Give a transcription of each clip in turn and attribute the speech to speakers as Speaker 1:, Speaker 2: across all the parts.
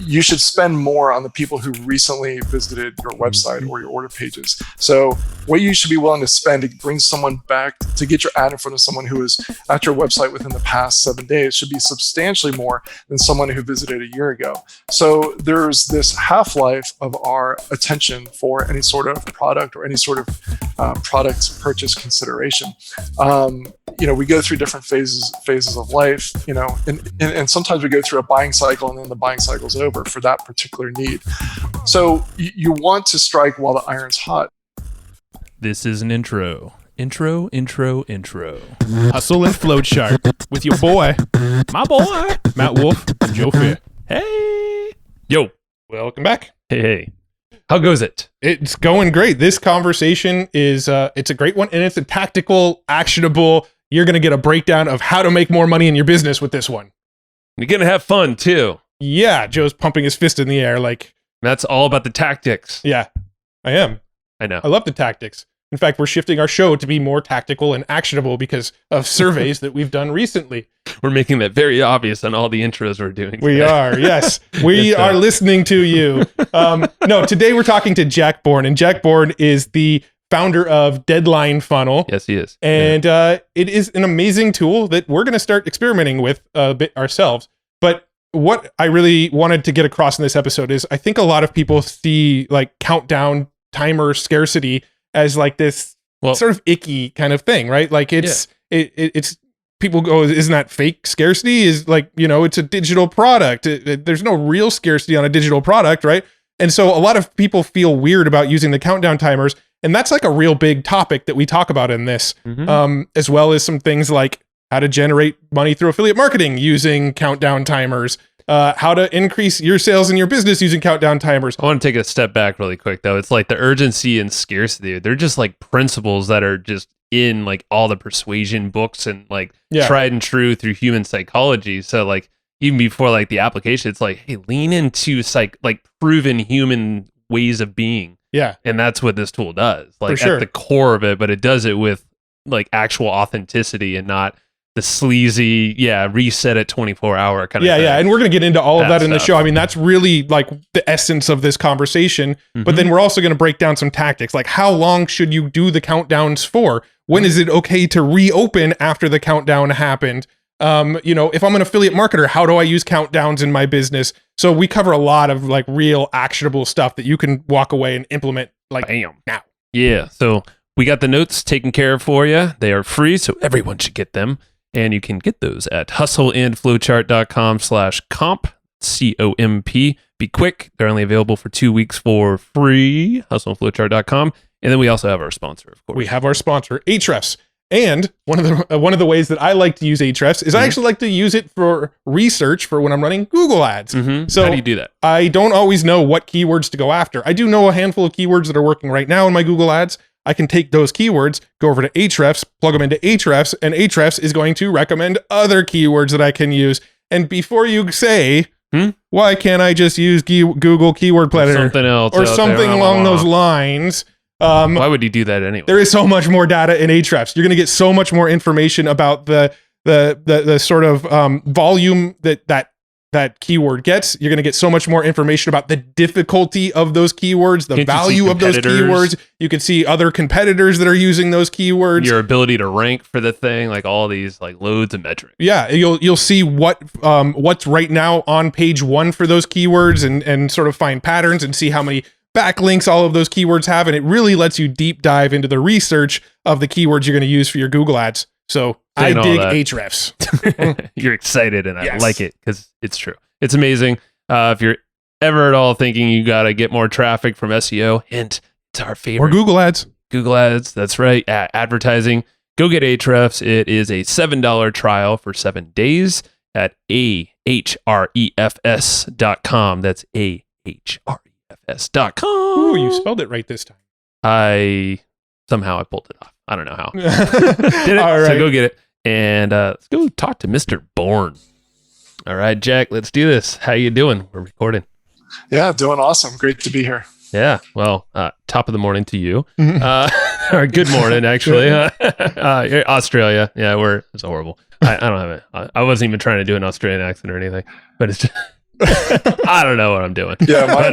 Speaker 1: you should spend more on the people who recently visited your website or your order pages. So what you should be willing to spend to bring someone back, to get your ad in front of someone who is at your website within the past 7 days, should be substantially more than someone who visited a year ago. So there's this half-life of our attention for any sort of product or any sort of product purchase consideration. We go through different phases of life, and sometimes we go through a buying cycle and then the buying cycle's over for that particular need. So you want to strike while the iron's hot.
Speaker 2: This is an intro. Intro.
Speaker 3: Hustle and Flowchart with your boy, my boy, Matt Wolf and Joe Fier.
Speaker 2: Hey. Yo.
Speaker 3: Welcome back.
Speaker 2: Hey. How goes it?
Speaker 3: It's going great. This conversation is, it's a great one, and it's a tactical, actionable. You're going to get a breakdown of how to make more money in your business with this one.
Speaker 2: You're going to have fun, too.
Speaker 3: Yeah, Joe's pumping his fist in the air like...
Speaker 2: That's all about the tactics.
Speaker 3: Yeah, I am.
Speaker 2: I know.
Speaker 3: I love the tactics. In fact, we're shifting our show to be more tactical and actionable because of surveys that we've done recently.
Speaker 2: We're making that very obvious on all the intros we're doing today.
Speaker 3: We are, yes. We are listening to you. No, today we're talking to Jack Bourne, and Jack Bourne is the founder of Deadline Funnel.
Speaker 2: Yes, he is.
Speaker 3: And it is an amazing tool that we're going to start experimenting with a bit ourselves. But what I really wanted to get across in this episode is I think a lot of people see like countdown timer scarcity as like this sort of icky kind of thing, right? Like it's people go, isn't that fake scarcity? Is like, it's a digital product. There's no real scarcity on a digital product, right? And so a lot of people feel weird about using the countdown timers. And that's like a real big topic that we talk about in this, as well as some things like how to generate money through affiliate marketing using countdown timers, how to increase your sales in your business using countdown timers.
Speaker 2: I want to take a step back really quick, though. It's like the urgency and scarcity. They're just like principles that are just in like all the persuasion books and like tried and true through human psychology. So like even before like the application, it's like, hey, lean into like proven human ways of being.
Speaker 3: Yeah.
Speaker 2: And that's what this tool does. Like
Speaker 3: For sure.
Speaker 2: at the core of it, but it does it with like actual authenticity and not the sleazy, reset at 24-hour kind of thing.
Speaker 3: Yeah. And we're going to get into all of that in the
Speaker 2: stuff.
Speaker 3: show. I mean, that's really like the essence of this conversation. But then we're also going to break down some tactics. Like how long should you do the countdowns for? When is it okay to reopen after the countdown happened? If I'm an affiliate marketer, how do I use countdowns in my business? So we cover a lot of like real actionable stuff that you can walk away and implement like now.
Speaker 2: Yeah. So we got the notes taken care of for you. They are free, so everyone should get them. And you can get those at hustleandflowchart.com/comp, COMP. Be quick. They're only available for 2 weeks for free, hustleandflowchart.com. And then we also have our sponsor, of course.
Speaker 3: We have our sponsor, Ahrefs. And one of the ways that I like to use Ahrefs is I actually like to use it for research for when I'm running Google ads. So
Speaker 2: how do you do that?
Speaker 3: I don't always know what keywords to go after. I do know a handful of keywords that are working right now in my Google ads. I can take those keywords, go over to Ahrefs, plug them into Ahrefs, and Ahrefs is going to recommend other keywords that I can use. And before you say, why can't I just use Google Keyword Planner
Speaker 2: something else
Speaker 3: or something along those lines?
Speaker 2: Why would you do that anyway?
Speaker 3: There is so much more data in Ahrefs. You're going to get so much more information about the sort of volume that keyword gets. You're going to get so much more information about the difficulty of those keywords, the value of those keywords. You can see other competitors that are using those keywords.
Speaker 2: Your ability to rank for the thing, like all these like loads of metrics.
Speaker 3: Yeah, you'll see what's right now on page 1 for those keywords and sort of find patterns and see how many backlinks all of those keywords have, and it really lets you deep dive into the research of the keywords you're going to use for your Google ads. So I dig Ahrefs.
Speaker 2: You're excited, and I like it because it's true. It's amazing. If you're ever at all thinking you got to get more traffic from SEO, hint, it's our favorite.
Speaker 3: Or Google ads.
Speaker 2: Google ads, that's right. Advertising. Go get Ahrefs. It is a $7 trial for 7 days at ahrefs.com. That's ahrefs.com.
Speaker 3: Ooh, you spelled it right this time.
Speaker 2: I pulled it off. I don't know how. Did it?
Speaker 3: All right.
Speaker 2: So go get it. And let's go talk to Mr. Bourne. All right, Jack, let's do this. How you doing? We're recording.
Speaker 1: Yeah, doing awesome. Great to be here.
Speaker 2: Yeah. Well, top of the morning to you. Or good morning, actually. Australia. Yeah, it's horrible. I don't have it. I wasn't even trying to do an Australian accent or anything, but it's just I don't know what I'm doing.
Speaker 1: Yeah,
Speaker 2: But,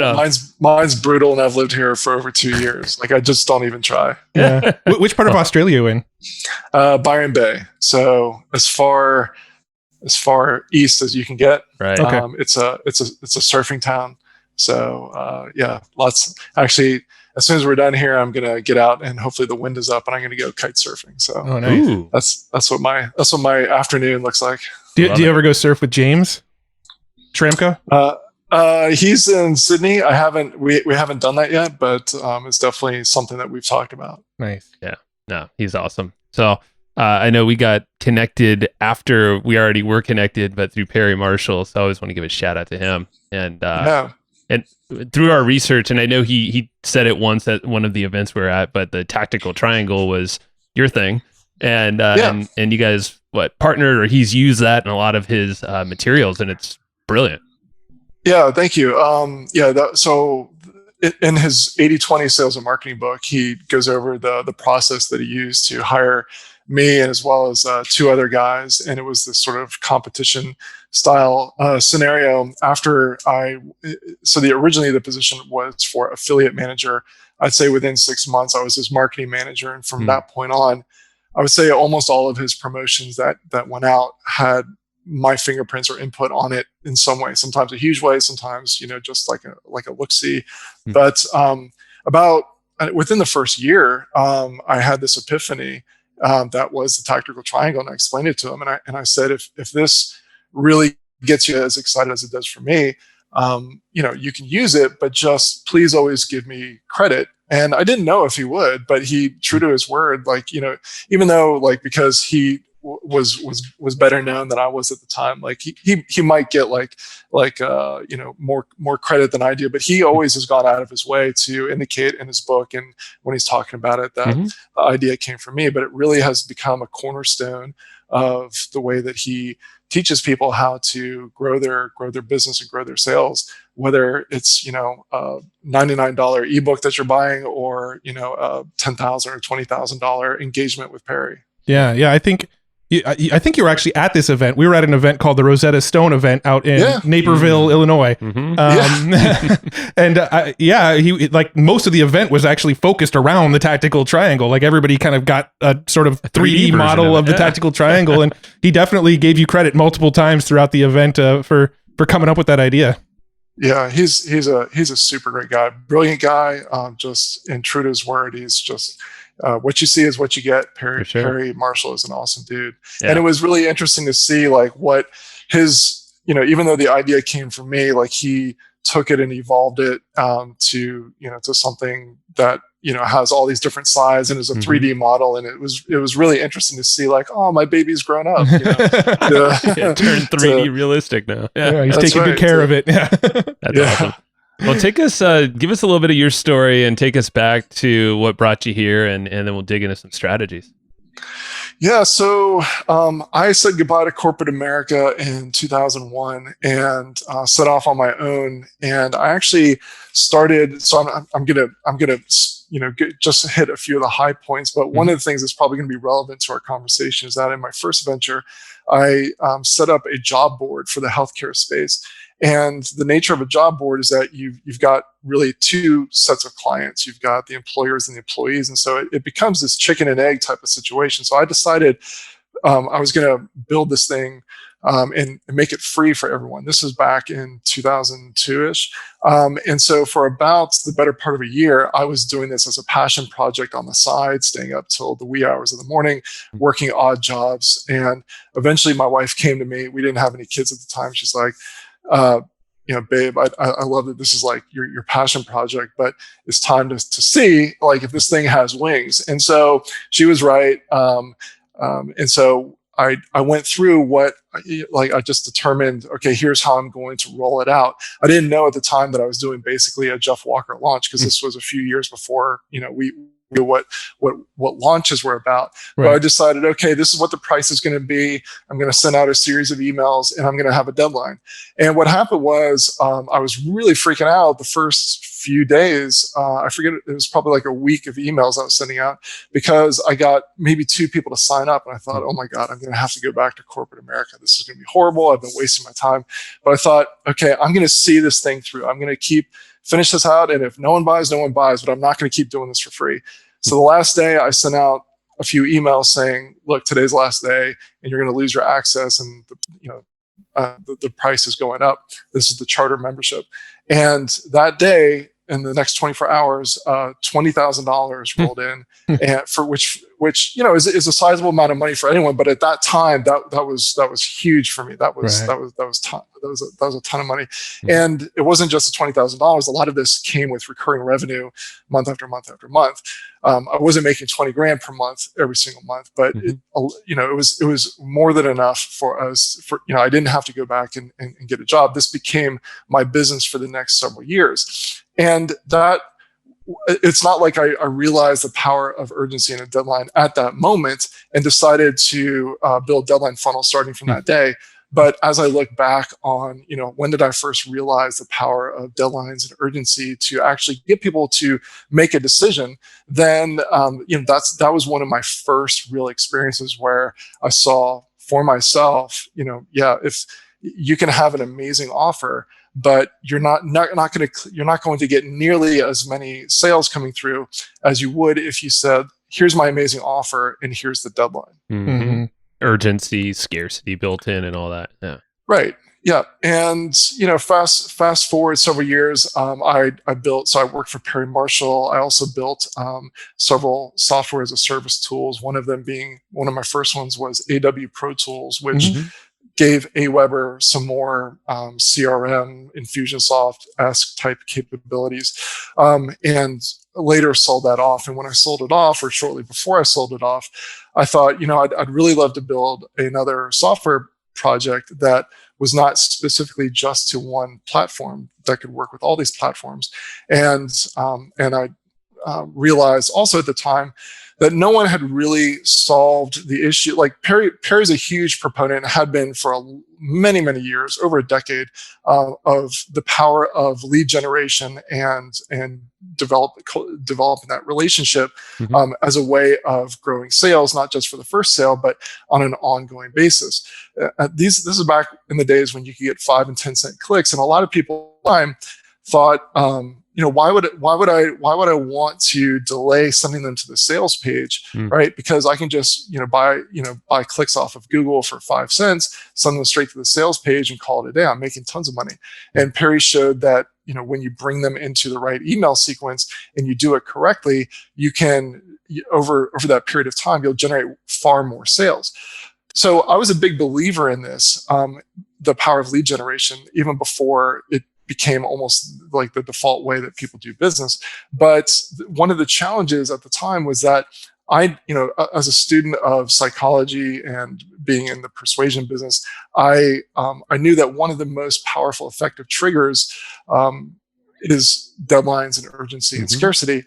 Speaker 1: mine's brutal, and I've lived here for over 2 years. Like I just don't even try.
Speaker 3: Yeah. Which part of Australia are you in?
Speaker 1: Byron Bay. So as far east as you can get.
Speaker 2: right.
Speaker 3: Okay.
Speaker 1: It's a surfing town. So yeah, lots. Actually, as soon as we're done here, I'm gonna get out and hopefully the wind is up, and I'm gonna go kite surfing. So
Speaker 3: Oh, nice.
Speaker 2: Ooh.
Speaker 1: that's what my afternoon looks like.
Speaker 3: Do
Speaker 2: Love
Speaker 3: you
Speaker 2: it.
Speaker 3: ever go surf with James Tramka?
Speaker 1: He's in Sydney. We haven't done that yet, but it's definitely something that we've talked about.
Speaker 3: Nice.
Speaker 2: No, he's awesome. So I know we got connected after we already were connected, but through Perry Marshall. So I always want to give a shout out to him. And
Speaker 1: Yeah.
Speaker 2: and through our research, and I know he said it once at one of the events we were at, but the tactical triangle was your thing. And and you guys partnered, or he's used that in a lot of his materials, and it's brilliant.
Speaker 1: Yeah, thank you. So in his 80/20 sales and marketing book, he goes over the process that he used to hire me, and as well as 2 other guys. And it was this sort of competition style scenario. Originally the position was for affiliate manager. I'd say within 6 months, I was his marketing manager. And from that point on, I would say almost all of his promotions that went out had my fingerprints or input on it in some way, sometimes a huge way, sometimes, just like a look-see. But about within the first year, I had this epiphany that was the tactical triangle, and I explained it to him. And I said, if this really gets you as excited as it does for me, you can use it, but just please always give me credit. And I didn't know if he would, but he, true to his word, even though because he was better known than I was at the time, he might get more credit than I do, but he always has gone out of his way to indicate in his book and when he's talking about it that the idea came from me. But it really has become a cornerstone of the way that he teaches people how to grow their business and grow their sales, whether it's a $99 ebook that you're buying or a $10,000 or $20,000 engagement with Perry.
Speaker 3: Yeah. I think you were actually at this event. We were at an event called the Rosetta Stone event out in Naperville, Illinois. And he most of the event was actually focused around the tactical triangle. Like everybody kind of got a sort of 3D model of the tactical triangle, and he definitely gave you credit multiple times throughout the event for coming up with that idea.
Speaker 1: Yeah, he's a super great guy, brilliant guy. Just and true to his word, he's just. What you see is what you get. Perry Marshall is an awesome dude. Yeah. And it was really interesting to see what his, even though the idea came from me, he took it and evolved it to something that, has all these different sides and is a 3D model. And it was really interesting to see oh, my baby's grown up.
Speaker 2: It turned 3D realistic now.
Speaker 3: Yeah, he's taking good care of it. Yeah.
Speaker 2: That's awesome. Well, give us a little bit of your story and take us back to what brought you here, and then we'll dig into some strategies.
Speaker 1: Yeah, so I said goodbye to corporate America in 2001 and set off on my own. And I actually started. So I'm gonna just hit a few of the high points. But one of the things that's probably going to be relevant to our conversation is that in my first venture, I set up a job board for the healthcare space. And the nature of a job board is that you've got really 2 sets of clients. You've got the employers and the employees. And so it becomes this chicken and egg type of situation. So I decided I was going to build this thing and make it free for everyone. This is back in 2002-ish. And so for about the better part of a year, I was doing this as a passion project on the side, staying up till the wee hours of the morning, working odd jobs. And eventually my wife came to me. We didn't have any kids at the time. She's like, babe, I love that this is your passion project, but it's time to see if this thing has wings. And so she was right. And so I went through what I just determined, okay, here's how I'm going to roll it out. I didn't know at the time that I was doing basically a Jeff Walker launch, because this was a few years before, we what launches were about. But I decided, okay, this is what the price is going to be. I'm going to send out a series of emails, and I'm going to have a deadline. And what happened was I was really freaking out the first few days. I forget, it was probably like a week of emails I was sending out, because I got maybe 2 people to sign up, and I thought, oh my God, I'm going to have to go back to corporate America. This is going to be horrible. I've been wasting my time. But I thought, okay, I'm going to see this thing through. I'm going to finish this out, and if no one buys, no one buys, but I'm not going to keep doing this for free. So the last day I sent out a few emails saying, look, today's the last day, and you're going to lose your access, and the price is going up. This is the charter membership. And that day, in the next 24 hours, $20,000 rolled in, and for which is a sizable amount of money for anyone. But at that time, that was huge for me. That was a ton of money, and it wasn't just the $20,000. A lot of this came with recurring revenue, month after month after month. I wasn't making 20 grand per month every single month, but it was more than enough for us. I didn't have to go back and get a job. This became my business for the next several years. And that, it's not like I realized the power of urgency and a deadline at that moment and decided to build deadline funnels starting from that day. But as I look back on, when did I first realize the power of deadlines and urgency to actually get people to make a decision, then that was one of my first real experiences where I saw for myself, if you can have an amazing offer, but you're not going to get nearly as many sales coming through as you would if you said, here's my amazing offer and here's the deadline.
Speaker 2: Urgency, scarcity built in, and all that. Yeah.
Speaker 1: Right. Yeah. And fast forward several years, I worked for Perry Marshall. I also built several software as a service tools. One of my first ones was AW Pro Tools, which gave Aweber some more CRM, Infusionsoft-esque type capabilities, and later sold that off. And when I sold it off, or shortly before I sold it off, I thought, I'd really love to build another software project that was not specifically just to one platform, that could work with all these platforms. And I realized also at the time that no one had really solved the issue. Like Perry's a huge proponent, had been for many, many years, over a decade, of the power of lead generation and developing that relationship as a way of growing sales, not just for the first sale, but on an ongoing basis. This is back in the days when you could get 5 and 10 cent clicks, and a lot of people at the time thought, why would I want to delay sending them to the sales page, right? Because I can just buy clicks off of Google for 5 cents, send them straight to the sales page, and call it a day. I'm making tons of money. And Perry showed that when you bring them into the right email sequence and you do it correctly, you can over that period of time you'll generate far more sales. So I was a big believer in this, the power of lead generation, even before it became almost like the default way that people do business. But one of the challenges at the time was that I, as a student of psychology and being in the persuasion business, I knew that one of the most powerful, effective triggers is deadlines and urgency and scarcity.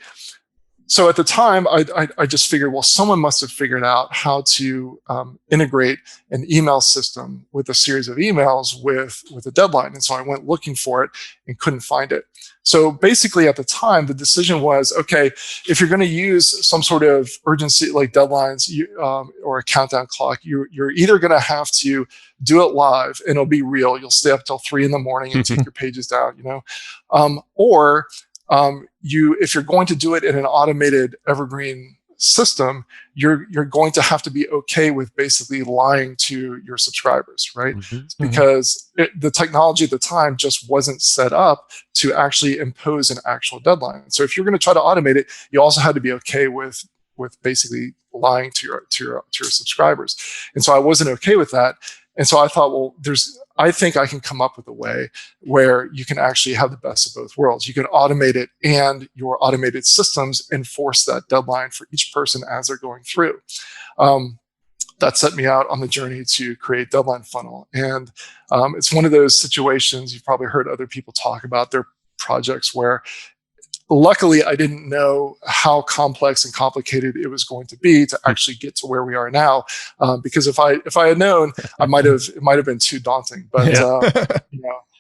Speaker 1: So at the time, I just figured, well, someone must have figured out how to integrate an email system with a series of emails with a deadline. And so I went looking for it and couldn't find it. So basically at the time, the decision was, okay, if you're going to use some sort of urgency like deadlines or a countdown clock, you're either going to have to do it live and it'll be real. You'll stay up till 3 a.m. and take your pages down, or if you're going to do it in an automated evergreen system, you're going to have to be okay with basically lying to your subscribers, right? Because the technology at the time just wasn't set up to actually impose an actual deadline. So if you're going to try to automate it, you also had to be okay with basically lying to your subscribers. And so I wasn't okay with that. And so I thought, well, I think I can come up with a way where you can actually have the best of both worlds. You can automate it, and your automated systems enforce that deadline for each person as they're going through. That set me out on the journey to create Deadline Funnel. And it's one of those situations you've probably heard other people talk about, their projects where luckily, I didn't know how complex and complicated it was going to be to actually get to where we are now. Because if I had known, it might have been too daunting. But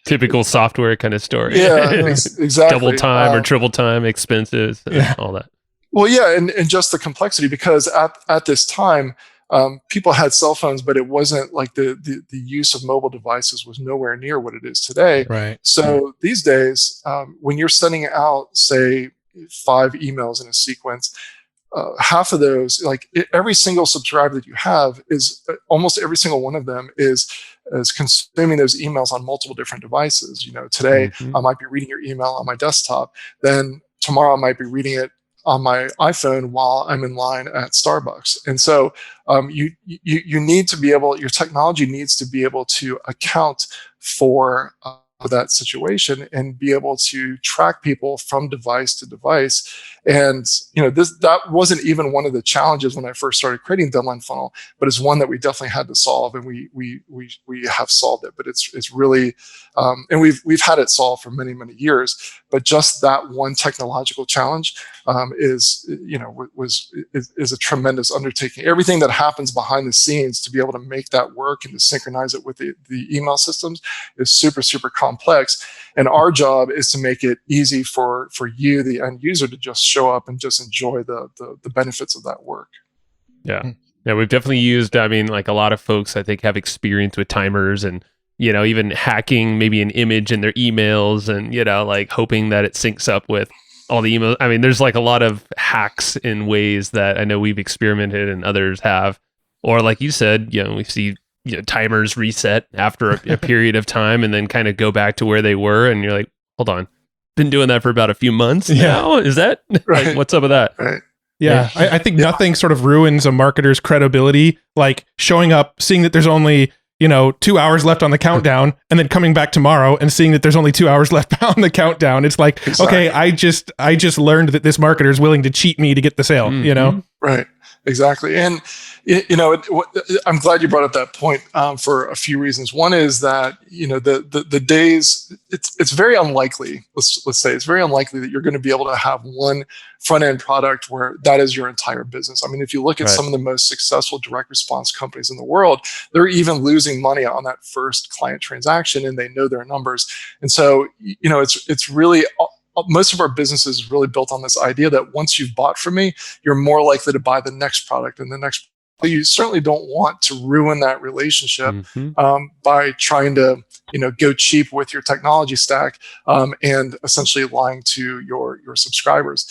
Speaker 2: typical software kind of story.
Speaker 1: Yeah, exactly.
Speaker 2: Double time or triple time expenses, all that.
Speaker 1: Well, yeah, and just the complexity, because at this time, people had cell phones, but it wasn't like the use of mobile devices was nowhere near what it is today.
Speaker 3: Right.
Speaker 1: So these days, when you're sending out, say, 5 emails in a sequence, half of those, like every single subscriber that you have, is almost every single one of them is consuming those emails on multiple different devices. Today I might be reading your email on my desktop, then tomorrow I might be reading it on my iPhone while I'm in line at Starbucks. And so you need to be able, your technology needs to be able to account for that situation and be able to track people from device to device. And that wasn't even one of the challenges when I first started creating Deadline Funnel, but it's one that we definitely had to solve, and we have solved it. But it's really and we've had it solved for many years. But just that one technological challenge is a tremendous undertaking. Everything that happens behind the scenes to be able to make that work and to synchronize it with the email systems is super complex. And our job is to make it easy for you, the end user, to just show up and just enjoy the benefits of that work.
Speaker 2: Yeah, we've definitely used, like a lot of folks I think have experience with timers and, even hacking maybe an image in their emails and, like hoping that it syncs up with all the emails. There's like a lot of hacks in ways that I know we've experimented and others have. Or like you said, we see timers reset after a period of time and then kind of go back to where they were. And you're like, hold on, been doing that for about a few months now. Is that
Speaker 1: right?
Speaker 2: Like, what's up with that?
Speaker 1: Right.
Speaker 3: Yeah. I think nothing sort of ruins a marketer's credibility, like showing up, seeing that there's only, 2 hours left on the countdown, and then coming back tomorrow and seeing that there's only 2 hours left on the countdown. It's like, okay, I just learned that this marketer is willing to cheat me to get the sale,
Speaker 1: Right. Exactly. And, I'm glad you brought up that point for a few reasons. One is that, the days, it's very unlikely, let's say it's very unlikely that you're going to be able to have one front end product where that is your entire business. If you look at some of the most successful direct response companies in the world, they're even losing money on that first client transaction, and they know their numbers. And so, it's really, most of our business is really built on this idea that once you've bought from me, you're more likely to buy the next product and the next. But you certainly don't want to ruin that relationship by trying to, go cheap with your technology stack and essentially lying to your subscribers.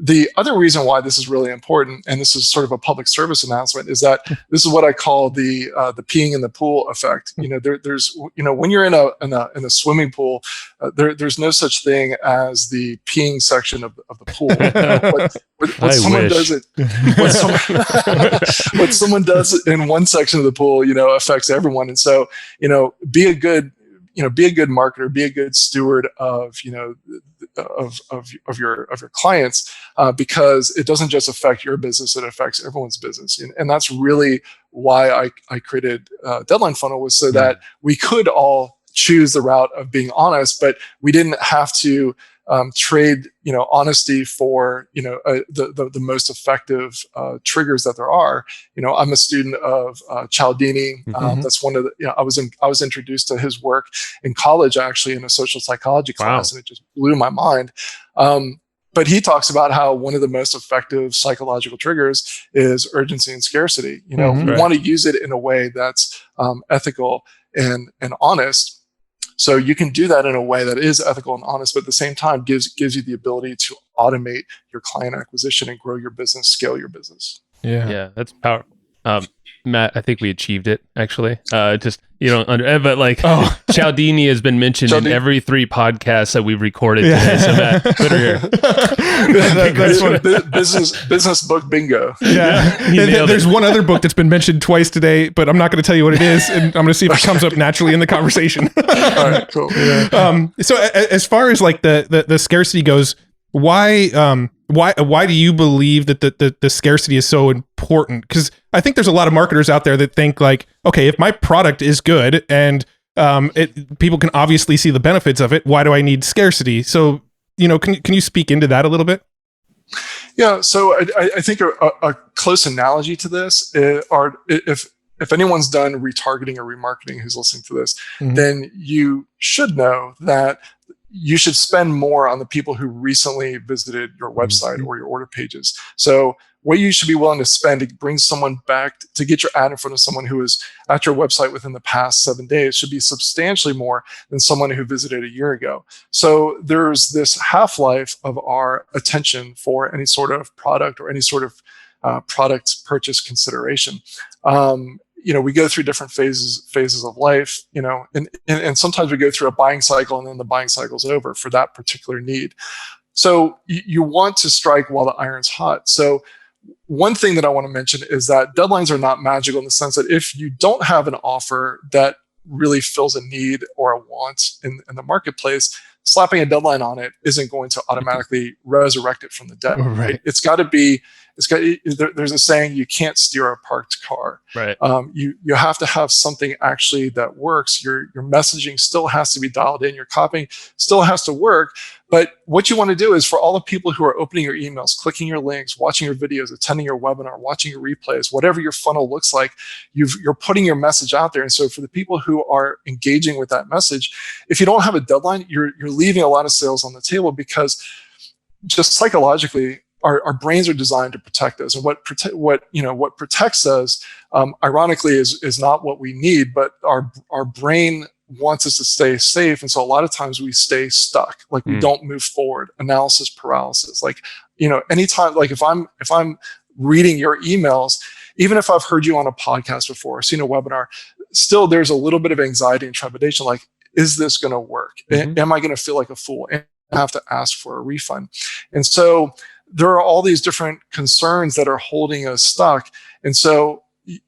Speaker 1: The other reason why this is really important, and this is sort of a public service announcement, is that this is what I call the peeing in the pool effect. There's when you're in a swimming pool, there's no such thing as the peeing section of the pool. What someone does it, what someone does in one section of the pool, affects everyone. And so, be a good marketer, be a good steward of your clients, because it doesn't just affect your business, it affects everyone's business. And that's really why I created Deadline Funnel, was so that we could all choose the route of being honest, but we didn't have to trade honesty for the most effective triggers that there are. I'm a student of Cialdini. That's one of the, I was introduced to his work in college, actually, in a social psychology class, and it just blew my mind. But he talks about how one of the most effective psychological triggers is urgency and scarcity. We want to use it in a way that's ethical and honest. So you can do that in a way that is ethical and honest, but at the same time gives you the ability to automate your client acquisition and grow your business, scale your business.
Speaker 2: Yeah, that's powerful. Matt, I think we achieved it, actually. But like, Cialdini has been mentioned in every 3 podcasts that we've recorded today. So Matt, put her here.
Speaker 1: Business book bingo.
Speaker 3: Yeah. There's one other book that's been mentioned twice today, but I'm not going to tell you what it is, and I'm going to see if it comes up naturally in the conversation.
Speaker 1: All right, cool. Yeah.
Speaker 3: So as far as like the scarcity goes, why do you believe that the scarcity is so important? Because I think there's a lot of marketers out there that think like, okay, if my product is good and people can obviously see the benefits of it, why do I need scarcity? So can you speak into that a little bit?
Speaker 1: Yeah, so I think a close analogy to this are if anyone's done retargeting or remarketing who's listening to this, then you should know that you should spend more on the people who recently visited your website or your order pages. So what you should be willing to spend to bring someone back to get your ad in front of someone who is at your website within the past 7 days should be substantially more than someone who visited a year ago. So there's this half-life of our attention for any sort of product or any sort of product purchase consideration. We go through different phases of life, and sometimes we go through a buying cycle and then the buying cycle's over for that particular need. So you want to strike while the iron's hot. So one thing that I want to mention is that deadlines are not magical in the sense that if you don't have an offer that really fills a need or a want in the marketplace, slapping a deadline on it isn't going to automatically resurrect it from the dead. Right? It's got to be. There's a saying: you can't steer a parked car.
Speaker 2: Right.
Speaker 1: You have to have something actually that works. Your messaging still has to be dialed in. Your copying still has to work. But what you want to do is for all the people who are opening your emails, clicking your links, watching your videos, attending your webinar, watching your replays, whatever your funnel looks like, you're putting your message out there. And so for the people who are engaging with that message, if you don't have a deadline, you're leaving a lot of sales on the table because just psychologically, our brains are designed to protect us, and what protects us, ironically, is not what we need, but our brain wants us to stay safe, and so a lot of times we stay stuck, like we don't move forward. Analysis paralysis, like anytime, like if I'm reading your emails, even if I've heard you on a podcast before, seen a webinar, still there's a little bit of anxiety and trepidation, like, is this going to work? Am I going to feel like a fool? And I have to ask for a refund, and so there are all these different concerns that are holding us stuck. And so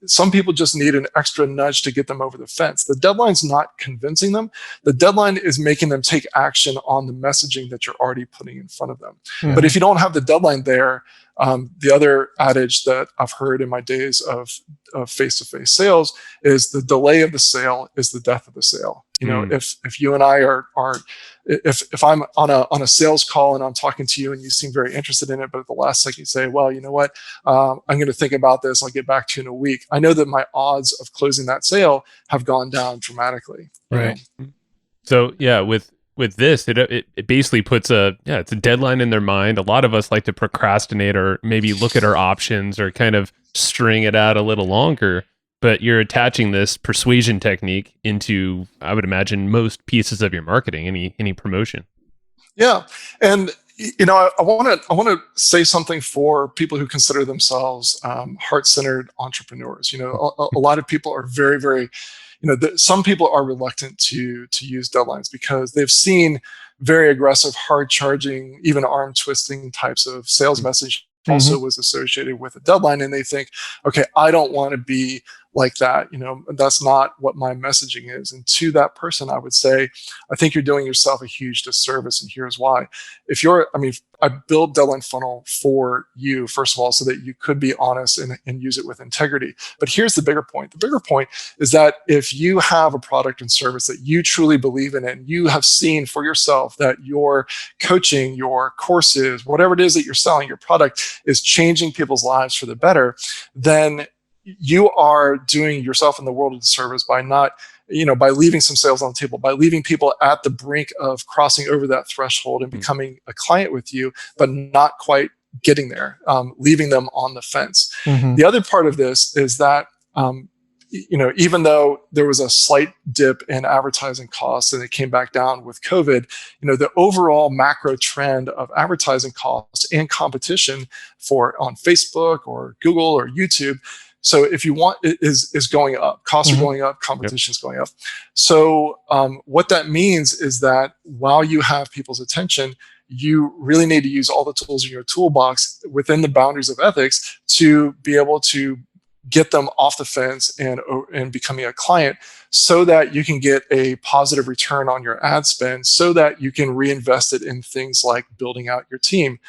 Speaker 1: some people just need an extra nudge to get them over the fence. The deadline's not convincing them. The deadline is making them take action on the messaging that you're already putting in front of them. But if you don't have the deadline there, the other adage that I've heard in my days of face-to-face sales is the delay of the sale is the death of the sale. If you and I are if I'm on a sales call and I'm talking to you and you seem very interested in it, but at the last second you say, well, you know what, I'm going to think about this. I'll get back to you in a week. I know that my odds of closing that sale have gone down dramatically.
Speaker 3: Right.
Speaker 2: So yeah, with this, it basically puts it's a deadline in their mind. A lot of us like to procrastinate or maybe look at our options or kind of string it out a little longer. But you're attaching this persuasion technique into, I would imagine, most pieces of your marketing, any promotion.
Speaker 1: Yeah, and I want to say something for people who consider themselves heart-centered entrepreneurs. A lot of people are very, very, some people are reluctant to use deadlines because they've seen very aggressive, hard-charging, even arm-twisting types of sales message also was associated with a deadline, and they think, okay, I don't want to be like that. That's not what my messaging is. And to that person, I would say, I think you're doing yourself a huge disservice, and here's why. I build deadline funnel for you, first of all, so that you could be honest and use it with integrity. But here's the bigger point. The bigger point is that if you have a product and service that you truly believe in and you have seen for yourself that your coaching, your courses, whatever it is that you're selling, your product is changing people's lives for the better, then you are doing yourself and the world a disservice by not, by leaving some sales on the table, by leaving people at the brink of crossing over that threshold and becoming a client with you, but not quite getting there, leaving them on the fence. The other part of this is that, even though there was a slight dip in advertising costs and it came back down with COVID, the overall macro trend of advertising costs and competition on Facebook or Google or YouTube. So if you want, is going up. Costs are going up, competition is going up. So what that means is that while you have people's attention, you really need to use all the tools in your toolbox within the boundaries of ethics to be able to get them off the fence and becoming a client, so that you can get a positive return on your ad spend, so that you can reinvest it in things like building out your team,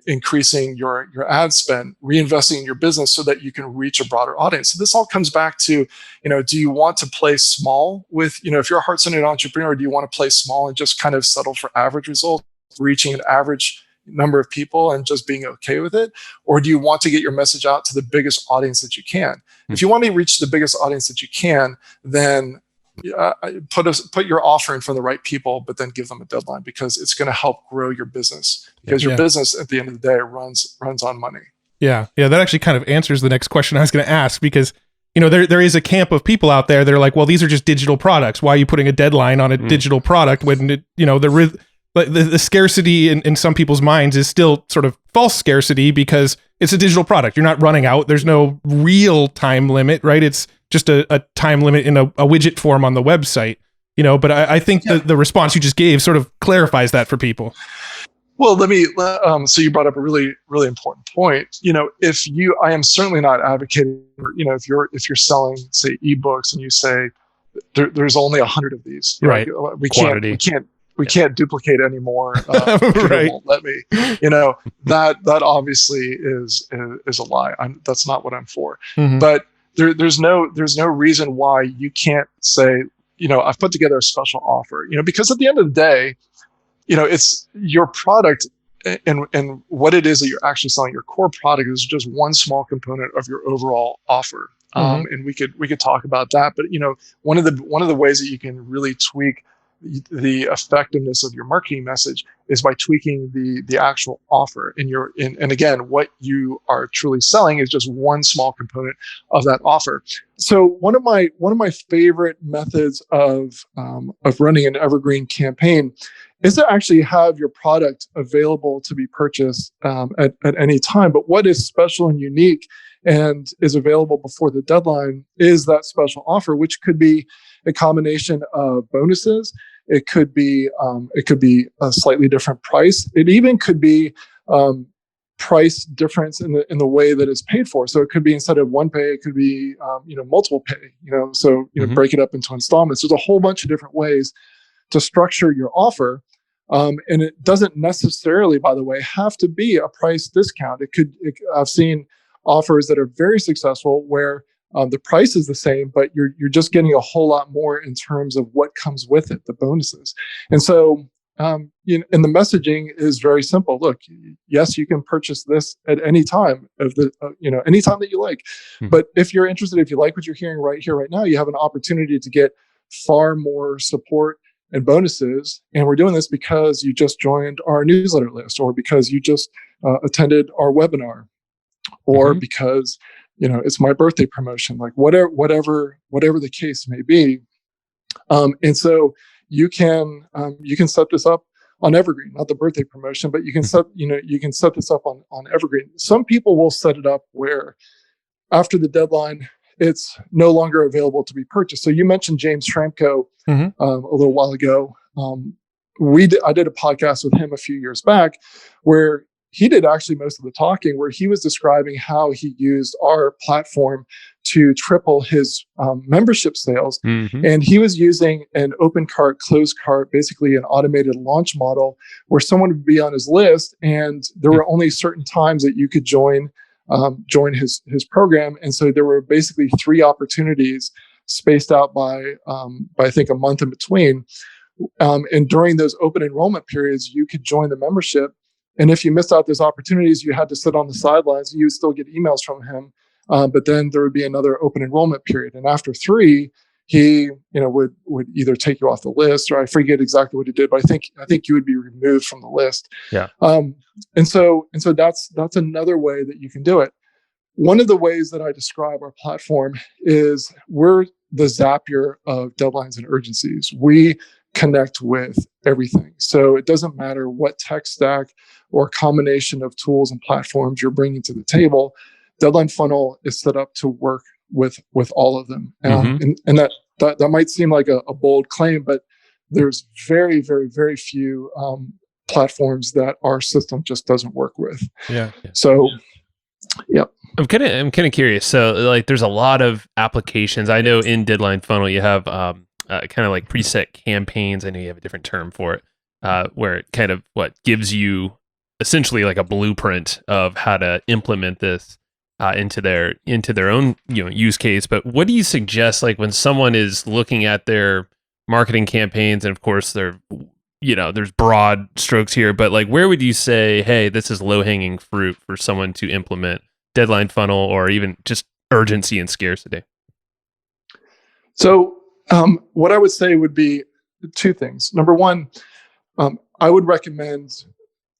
Speaker 1: increasing your ad spend, reinvesting in your business so that you can reach a broader audience. So this all comes back to, do you want to play small with, if you're a heart-centered entrepreneur, do you want to play small and just kind of settle for average results? reaching an average number of people and just being okay with it? Or do you want to get your message out to the biggest audience that you can? If you want to reach the biggest audience that you can, then put your offer in front of the right people, but then give them a deadline, because it's going to help grow your business, because your business at the end of the day runs on money.
Speaker 3: Yeah. That actually kind of answers the next question I was going to ask, because there is a camp of people out there that are like, well, these are just digital products. Why are you putting a deadline on a digital product when the scarcity in some people's minds is still sort of false scarcity, because it's a digital product. You're not running out. There's no real time limit, right? It's just a time limit in a widget form on the website, but I think the response you just gave sort of clarifies that for people.
Speaker 1: Well, so you brought up a really, really important point. I am certainly not advocating, if you're selling, say, ebooks, and you say there's only 100 of these,
Speaker 3: right?
Speaker 1: We can't duplicate anymore.
Speaker 3: Right.
Speaker 1: Won't let me. That obviously is a lie. That's not what I'm for.
Speaker 3: Mm-hmm.
Speaker 1: But there's no reason why you can't say, I've put together a special offer. Because at the end of the day, it's your product, and what it is that you're actually selling. Your core product is just one small component of your overall offer. And we could talk about that. But one of the ways that you can really tweak the effectiveness of your marketing message is by tweaking the actual offer. And again, what you are truly selling is just one small component of that offer. So one of my favorite methods of running an evergreen campaign is to actually have your product available to be purchased at any time. But what is special and unique and is available before the deadline is that special offer, which could be a combination of bonuses. It could be a slightly different price. It even could be price difference in the way that it's paid for. So it could be, instead of one pay, it could be multiple pay. So break it up into installments. There's a whole bunch of different ways to structure your offer. And it doesn't necessarily, by the way, have to be a price discount. I've seen offers that are very successful where the price is the same, but you're just getting a whole lot more in terms of what comes with it, the bonuses. And so, and the messaging is very simple. Look, yes, you can purchase this at any time any time that you like. But if you're interested, if you like what you're hearing right here, right now, you have an opportunity to get far more support and bonuses. And we're doing this because you just joined our newsletter list, or because you just attended our webinar, or because it's my birthday promotion, like whatever the case may be. And so you can set this up on Evergreen, not the birthday promotion, but you can set this up on Evergreen. Some people will set it up where after the deadline, it's no longer available to be purchased. So you mentioned James Schramko a little while ago. I did a podcast with him a few years back where he did actually most of the talking, where he was describing how he used our platform to triple his membership sales. And he was using an open cart, closed cart, basically an automated launch model where someone would be on his list, and there were only certain times that you could join his program. And so there were basically 3 opportunities spaced out by I think a month in between. And during those open enrollment periods, you could join the membership. And if you missed out those opportunities, you had to sit on the sidelines. You would still get emails from him, but then there would be another open enrollment period. And after 3, he would either take you off the list, or I forget exactly what he did, but I think you would be removed from the list.
Speaker 2: Yeah.
Speaker 1: And so that's another way that you can do it. One of the ways that I describe our platform is we're the Zapier of deadlines and urgencies. We connect with everything. So it doesn't matter what tech stack or combination of tools and platforms you're bringing to the table. Deadline Funnel is set up to work with all of them. And that might seem like a bold claim, but there's very, very, very few platforms that our system just doesn't work with.
Speaker 3: Yeah.
Speaker 1: So, yeah.
Speaker 2: I'm kind of curious. So, like, there's a lot of applications. I know in Deadline Funnel you have kind of like preset campaigns. I know you have a different term for it, where it kind of gives you essentially like a blueprint of how to implement this into their own use case. But what do you suggest, like, when someone is looking at their marketing campaigns, and of course they're there's broad strokes here, but like, where would you say, hey, this is low hanging fruit for someone to implement deadline funnel or even just urgency and scarcity?
Speaker 1: So what I would say would be two things. Number one, I would recommend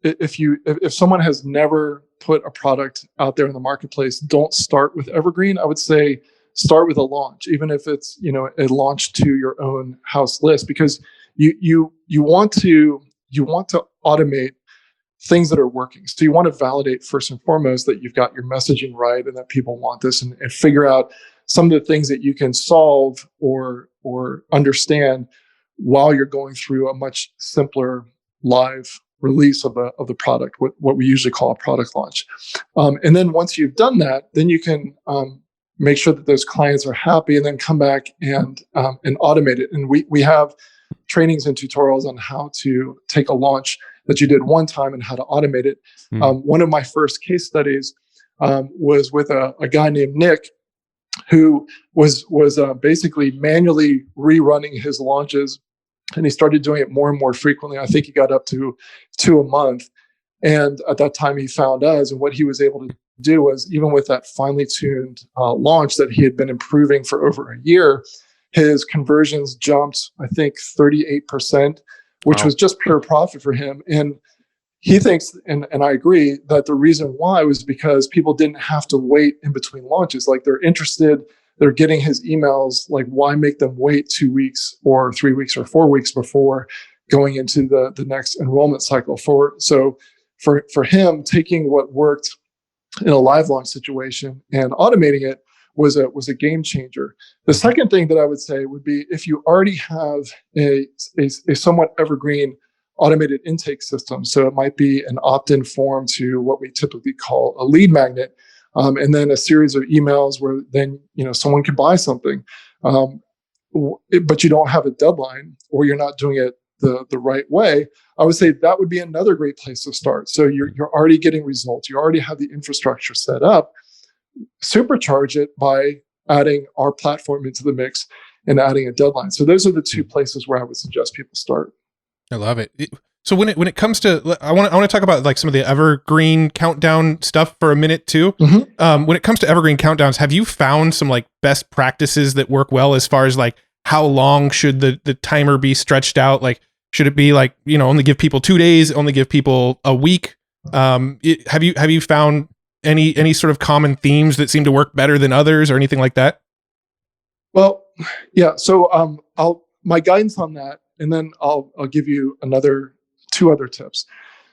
Speaker 1: if someone has never put a product out there in the marketplace, don't start with evergreen. I would say start with a launch, even if it's a launch to your own house list, because you want to automate things that are working. So you want to validate first and foremost that you've got your messaging right and that people want this, and figure out some of the things that you can solve or understand while you're going through a much simpler live release of the product, what we usually call a product launch. And then once you've done that, then you can make sure that those clients are happy, and then come back and automate it. And we have trainings and tutorials on how to take a launch that you did one time and how to automate it. One of my first case studies was with a guy named Nick, who was basically manually rerunning his launches, and he started doing it more and more frequently. I think he got up to 2 a month. And at that time, he found us, and what he was able to do was, even with that finely tuned launch that he had been improving for over a year, his conversions jumped, I think, 38%, which
Speaker 2: Wow.
Speaker 1: was just pure profit for him. And he thinks, and I agree, that the reason why was because people didn't have to wait in between launches. Like, they're interested, they're getting his emails. Like, why make them wait 2 weeks or 3 weeks or 4 weeks before going into the next enrollment cycle? For him, taking what worked in a live launch situation and automating it was a game changer. The second thing that I would say would be, if you already have a somewhat evergreen automated intake system. So it might be an opt-in form to what we typically call a lead magnet, and then a series of emails where then someone can buy something, but you don't have a deadline, or you're not doing it the right way. I would say that would be another great place to start. So you're already getting results. You already have the infrastructure set up. Supercharge it by adding our platform into the mix and adding a deadline. So those are the two places where I would suggest people start.
Speaker 3: I love it. So when it comes to, I want to talk about like some of the evergreen countdown stuff for a minute too.
Speaker 1: Mm-hmm.
Speaker 3: When it comes to evergreen countdowns, have you found some like best practices that work well, as far as like how long should the timer be stretched out? Like, should it be like, only give people 2 days, only give people a week? Have you found any sort of common themes that seem to work better than others, or anything like that?
Speaker 1: Well, yeah. So my guidance on that, and then I'll give you 2 other tips.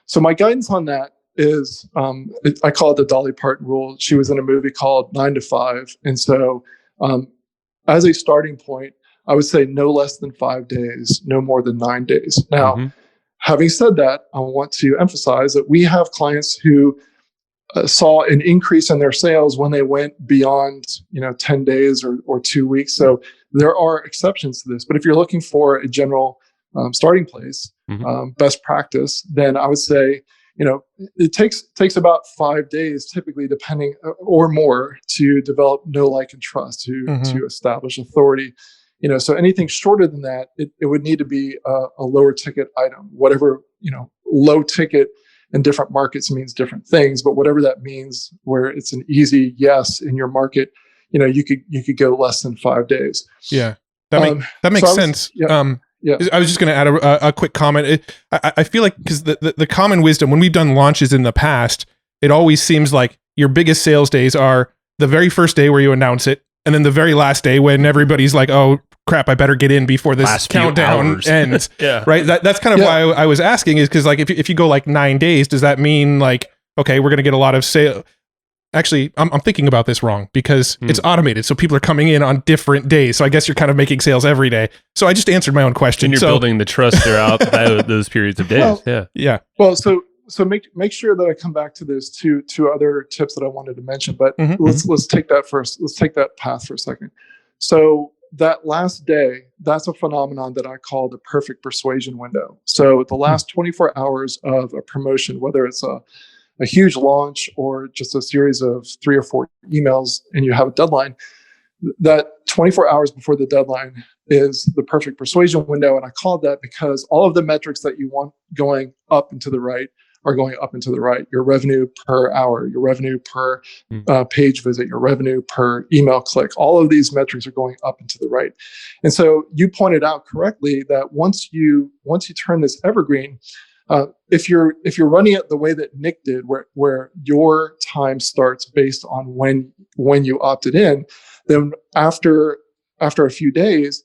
Speaker 1: So my guidance on that is, I call it the Dolly Parton rule. She was in a movie called 9 to 5. And so as a starting point, I would say no less than 5 days, no more than 9 days. Now, having said that, I want to emphasize that we have clients who saw an increase in their sales when they went beyond 10 days or 2 weeks. So there are exceptions to this. But if you're looking for a general starting place, best practice, then I would say it takes about 5 days typically, depending, or more, to develop know, like, and trust, to establish authority. So anything shorter than that, it would need to be a lower ticket item. Whatever, low ticket in different markets means different things, but whatever that means, where it's an easy yes in your market, you could go less than 5 days.
Speaker 3: Yeah, that makes sense.
Speaker 1: Yeah.
Speaker 3: I was just going to add a quick comment. I feel like, because the common wisdom when we've done launches in the past, it always seems like your biggest sales days are the very first day where you announce it, and then the very last day when everybody's like, oh crap, I better get in before this
Speaker 2: Last few
Speaker 3: countdown
Speaker 2: hours.
Speaker 3: ends.
Speaker 2: Yeah.
Speaker 3: Right. That's kind of why I was asking, is because like, if you go like 9 days, does that mean like, okay, we're going to get a lot of sale? Actually, I'm thinking about this wrong, because it's automated. So people are coming in on different days. So I guess you're kind of making sales every day. So I just answered my own question.
Speaker 2: And you're building the trust throughout those periods of days.
Speaker 3: Yeah.
Speaker 1: Well, so make sure that I come back to those two other tips that I wanted to mention, but let's take that first. Let's take that path for a second. So that last day, that's a phenomenon that I call the perfect persuasion window. So the last 24 hours of a promotion, whether it's a huge launch or just a series of 3 or 4 emails, and you have a deadline, that 24 hours before the deadline is the perfect persuasion window. And I called that because all of the metrics that you want going up and to the right are going up and to the right. Your revenue per hour, your revenue per page visit, your revenue per email click, all of these metrics are going up and to the right. And so you pointed out correctly that once you turn this evergreen, if you're running it the way that Nick did, where your time starts based on when you opted in, then after a few days,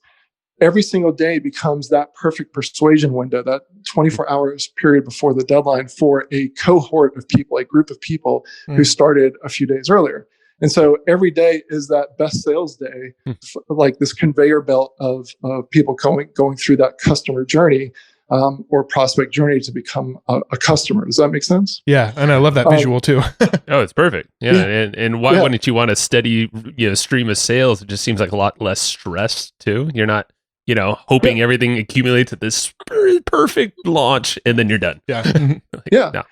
Speaker 1: every single day becomes that perfect persuasion window, that 24 hours period before the deadline for a cohort of people, a group of people who started a few days earlier. And so every day is that best sales day, like this conveyor belt of people going through that customer journey or prospect journey to become a customer. Does that make sense?
Speaker 3: Yeah, and I love that visual too.
Speaker 2: Oh, it's perfect. Yeah, and why wouldn't you want a steady stream of sales? It just seems like a lot less stress too. You're not hoping everything accumulates at this perfect launch and then you're done.
Speaker 3: Yeah.
Speaker 2: No.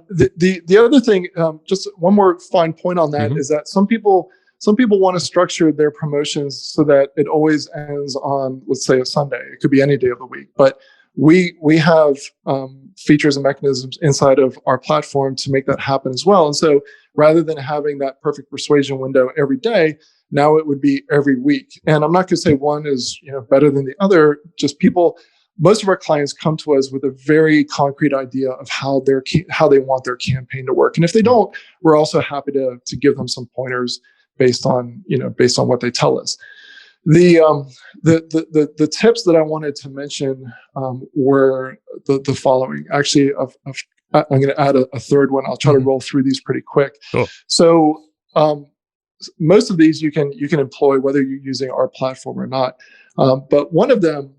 Speaker 1: The other thing, just one more fine point on that is that some people want to structure their promotions so that it always ends on, let's say, a Sunday. It could be any day of the week, but we have features and mechanisms inside of our platform to make that happen as well. And so rather than having that perfect persuasion window every day, now it would be every week. And I'm not going to say one is better than the other. Just most of our clients come to us with a very concrete idea of how they want their campaign to work. And if they don't, we're also happy to give them some pointers based on what they tell us. The tips that I wanted to mention were the following. Actually, I'm going to add a third one. I'll try to roll through these pretty quick.
Speaker 2: Cool. So
Speaker 1: most of these you can employ whether you're using our platform or not. But one of them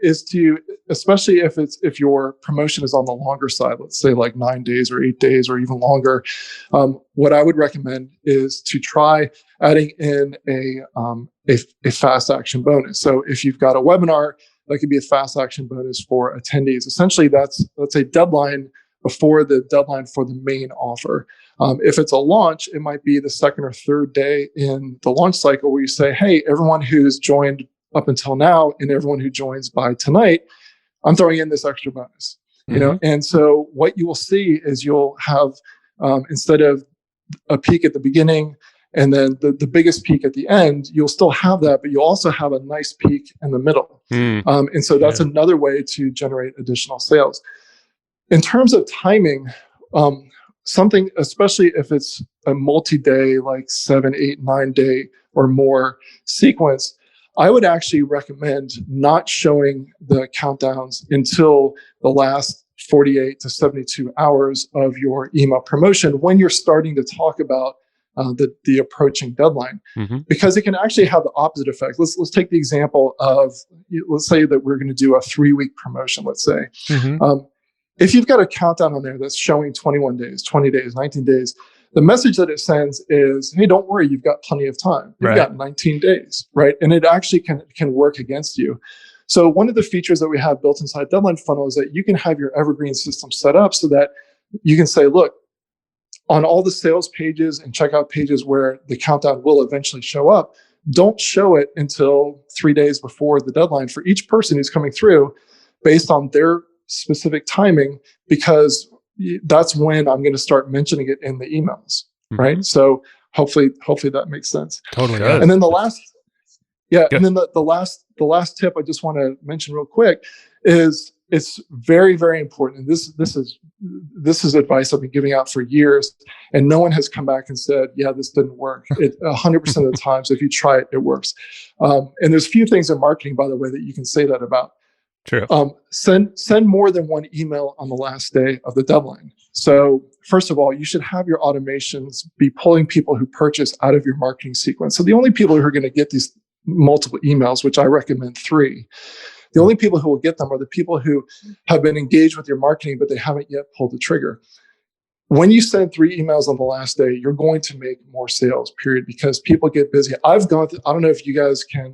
Speaker 1: is to, especially if your promotion is on the longer side, let's say like 9 days or 8 days or even longer, what I would recommend is to try adding in a fast action bonus. So if you've got a webinar, that could be a fast action bonus for attendees. Essentially, that's a deadline before the deadline for the main offer. If it's a launch, it might be the second or third day in the launch cycle where you say, hey, everyone who's joined up until now and everyone who joins by tonight, I'm throwing in this extra bonus. And so what you will see is you'll have, instead of a peak at the beginning and then the biggest peak at the end, you'll still have that, but you'll also have a nice peak in the middle. And so that's another way to generate additional sales. In terms of timing, something, especially if it's a multi-day, like 7, 8, 9 day or more sequence, I would actually recommend not showing the countdowns until the last 48 to 72 hours of your email promotion when you're starting to talk about the approaching deadline, because it can actually have the opposite effect. Let's take the example of, let's say that we're going to do a 3-week promotion, let's say. If you've got a countdown on there that's showing 21 days, 20 days, 19 days, the message that it sends is, hey, don't worry, you've got plenty of time. You've got 19 days, right? And it actually can work against you. So one of the features that we have built inside Deadline Funnel is that you can have your evergreen system set up so that you can say, look, on all the sales pages and checkout pages where the countdown will eventually show up, don't show it until 3 days before the deadline for each person who's coming through based on their specific timing, because that's when I'm going to start mentioning it in the emails, right? So hopefully that makes sense.
Speaker 3: Totally.
Speaker 1: And then the last tip I just want to mention real quick is it's very, very important. And this is advice I've been giving out for years, and no one has come back and said, yeah, this didn't work. 100% of the times, if you try it, it works. And there's few things in marketing, by the way, that you can say that about.
Speaker 2: True.
Speaker 1: Send more than one email on the last day of the deadline. So first of all, you should have your automations be pulling people who purchase out of your marketing sequence. So the only people who are going to get these multiple emails, which I recommend 3, the only people who will get them are the people who have been engaged with your marketing, but they haven't yet pulled the trigger. When you send 3 emails on the last day, you're going to make more sales, period, because people get busy. I've gone through, I don't know if you guys can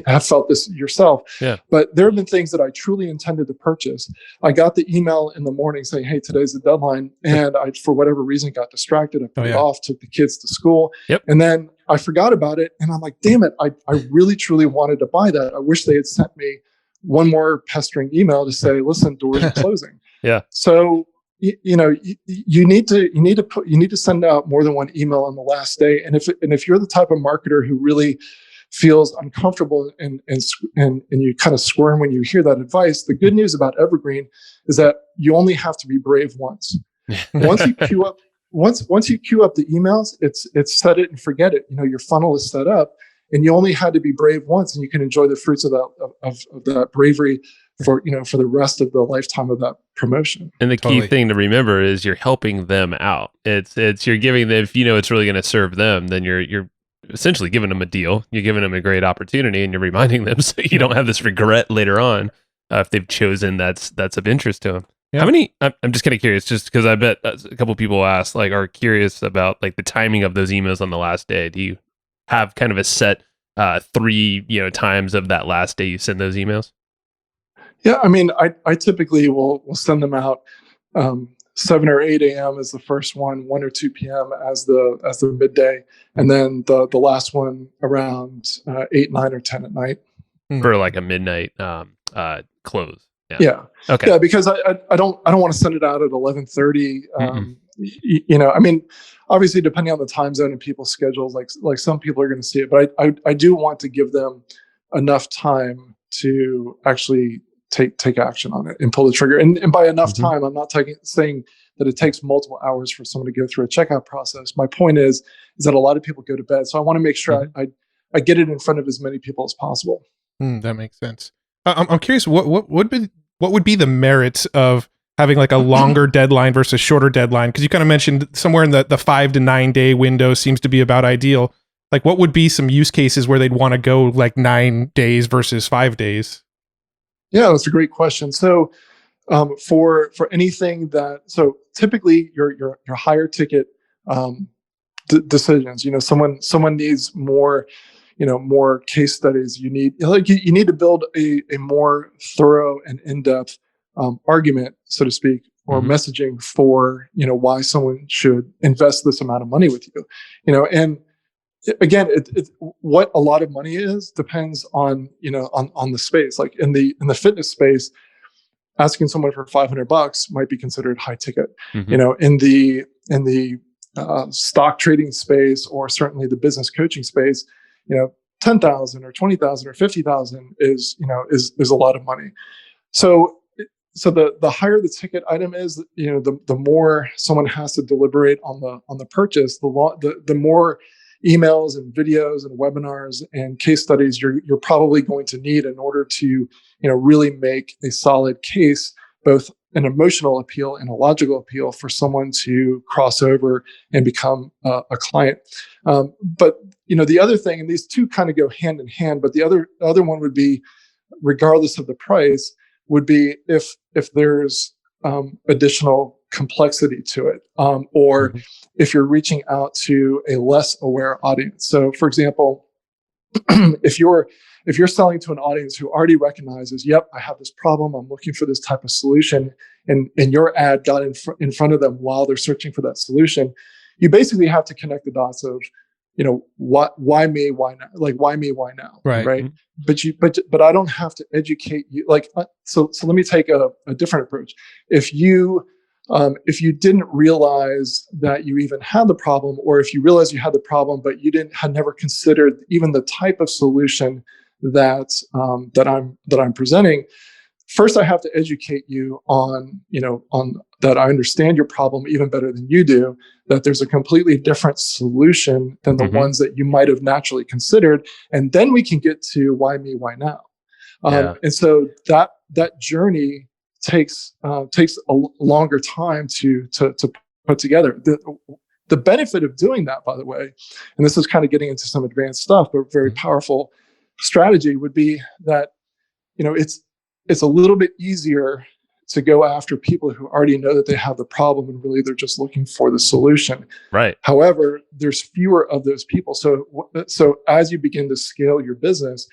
Speaker 1: have felt this yourself.
Speaker 2: Yeah.
Speaker 1: But there have been things that I truly intended to purchase. I got the email in the morning saying, "Hey, today's the deadline," and I, for whatever reason, got distracted. I put it off, took the kids to school, and then I forgot about it. And I'm like, "Damn it! I really truly wanted to buy that. I wish they had sent me one more pestering email to say, listen, doors are closing."
Speaker 2: Yeah.
Speaker 1: So you need to send out more than one email on the last day. And if you're the type of marketer who really feels uncomfortable and you kind of squirm when you hear that advice, the good news about Evergreen is that you only have to be brave once. Once you queue up the emails, it's set it and forget it. Your funnel is set up, and you only had to be brave once, and you can enjoy the fruits of that bravery for the rest of the lifetime of that promotion.
Speaker 2: And the key thing to remember is you're helping them out. It's you're giving them, if it's really going to serve them, then you're essentially giving them a deal. You're giving them a great opportunity, and you're reminding them so you don't have this regret later on if they've chosen that's of interest to them. Yeah. How many? I'm just kind of curious, just because I bet a couple people are curious about like the timing of those emails on the last day. Do you have kind of a set 3 times of that last day you send those emails?
Speaker 1: Yeah, I mean, I typically will send them out 7 or 8 a.m. is the first one, 1 or 2 p.m. as the midday, and then the last one around 8, 9, or 10 at night
Speaker 2: for like a midnight close.
Speaker 1: Yeah.
Speaker 2: Okay.
Speaker 1: Yeah, because I don't want to send it out at 11:30. I mean, obviously, depending on the time zone and people's schedules, like some people are going to see it, but I do want to give them enough time to actually take action on it and pull the trigger. And by enough time, I'm not saying that it takes multiple hours for someone to go through a checkout process. My point is that a lot of people go to bed, so I want to make sure I get it in front of as many people as possible.
Speaker 3: That makes sense. I'm curious, what would be the merits of having like a longer deadline versus shorter deadline? Because you kind of mentioned somewhere in the 5 to 9 day window seems to be about ideal. Like, what would be some use cases where they'd want to go like 9 days versus 5 days?
Speaker 1: Yeah, that's a great question. So, for anything so typically your higher ticket decisions, someone needs more. More case studies. You need to build a more thorough and in-depth argument, so to speak, or messaging for why someone should invest this amount of money with you. And again, what a lot of money is depends on on the space. Like in the fitness space, asking someone for $500 might be considered high ticket. In the stock trading space, or certainly the business coaching space, 10,000 or 20,000 or 50,000 is a lot of money. So the higher the ticket item is, the more someone has to deliberate on the purchase, the more emails and videos and webinars and case studies you're probably going to need in order to really make a solid case, both an emotional appeal and a logical appeal for someone to cross over and become a client. But the other thing, and these two kind of go hand in hand, but the other one would be, regardless of the price, would be if there's additional complexity to it, or if you're reaching out to a less aware audience. So, for example, if you're selling to an audience who already recognizes, yep, I have this problem, I'm looking for this type of solution, and your ad got in front of them while they're searching for that solution, you basically have to connect the dots of, why me, why now? Like, why me, why now? Right. But I don't have to educate you. Like, so let me take a different approach. If you didn't realize that you even had the problem, or if you realized you had the problem but you had never considered even the type of solution that I'm presenting, first I have to educate you on that I understand your problem even better than you do, that there's a completely different solution than the ones that you might have naturally considered, and then we can get to why me, why now. And so that journey takes a longer time to put together. The benefit of doing that, by the way, and this is kind of getting into some advanced stuff, but very powerful strategy, would be that it's a little bit easier to go after people who already know that they have the problem and really they're just looking for the solution.
Speaker 2: Right.
Speaker 1: However, there's fewer of those people. So as you begin to scale your business,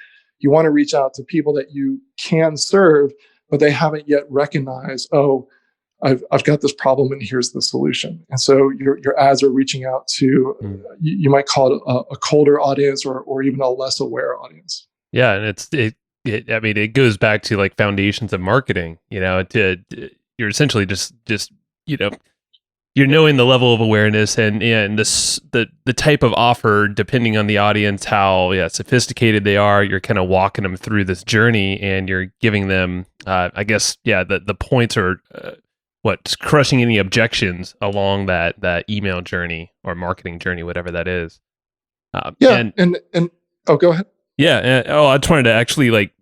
Speaker 1: You want to reach out to people that you can serve, but they haven't yet recognized, oh, I've got this problem and here's the solution. And so your ads are reaching out to, you might call it a colder audience or even a less aware audience.
Speaker 2: Yeah. And it goes back to like foundations of marketing, you're essentially just, you're knowing the level of awareness and the type of offer, depending on the audience, how sophisticated they are. You're kind of walking them through this journey, and you're giving them, the points are crushing any objections along that email journey or marketing journey, whatever that is.
Speaker 1: And go ahead.
Speaker 2: Yeah. I just wanted to actually like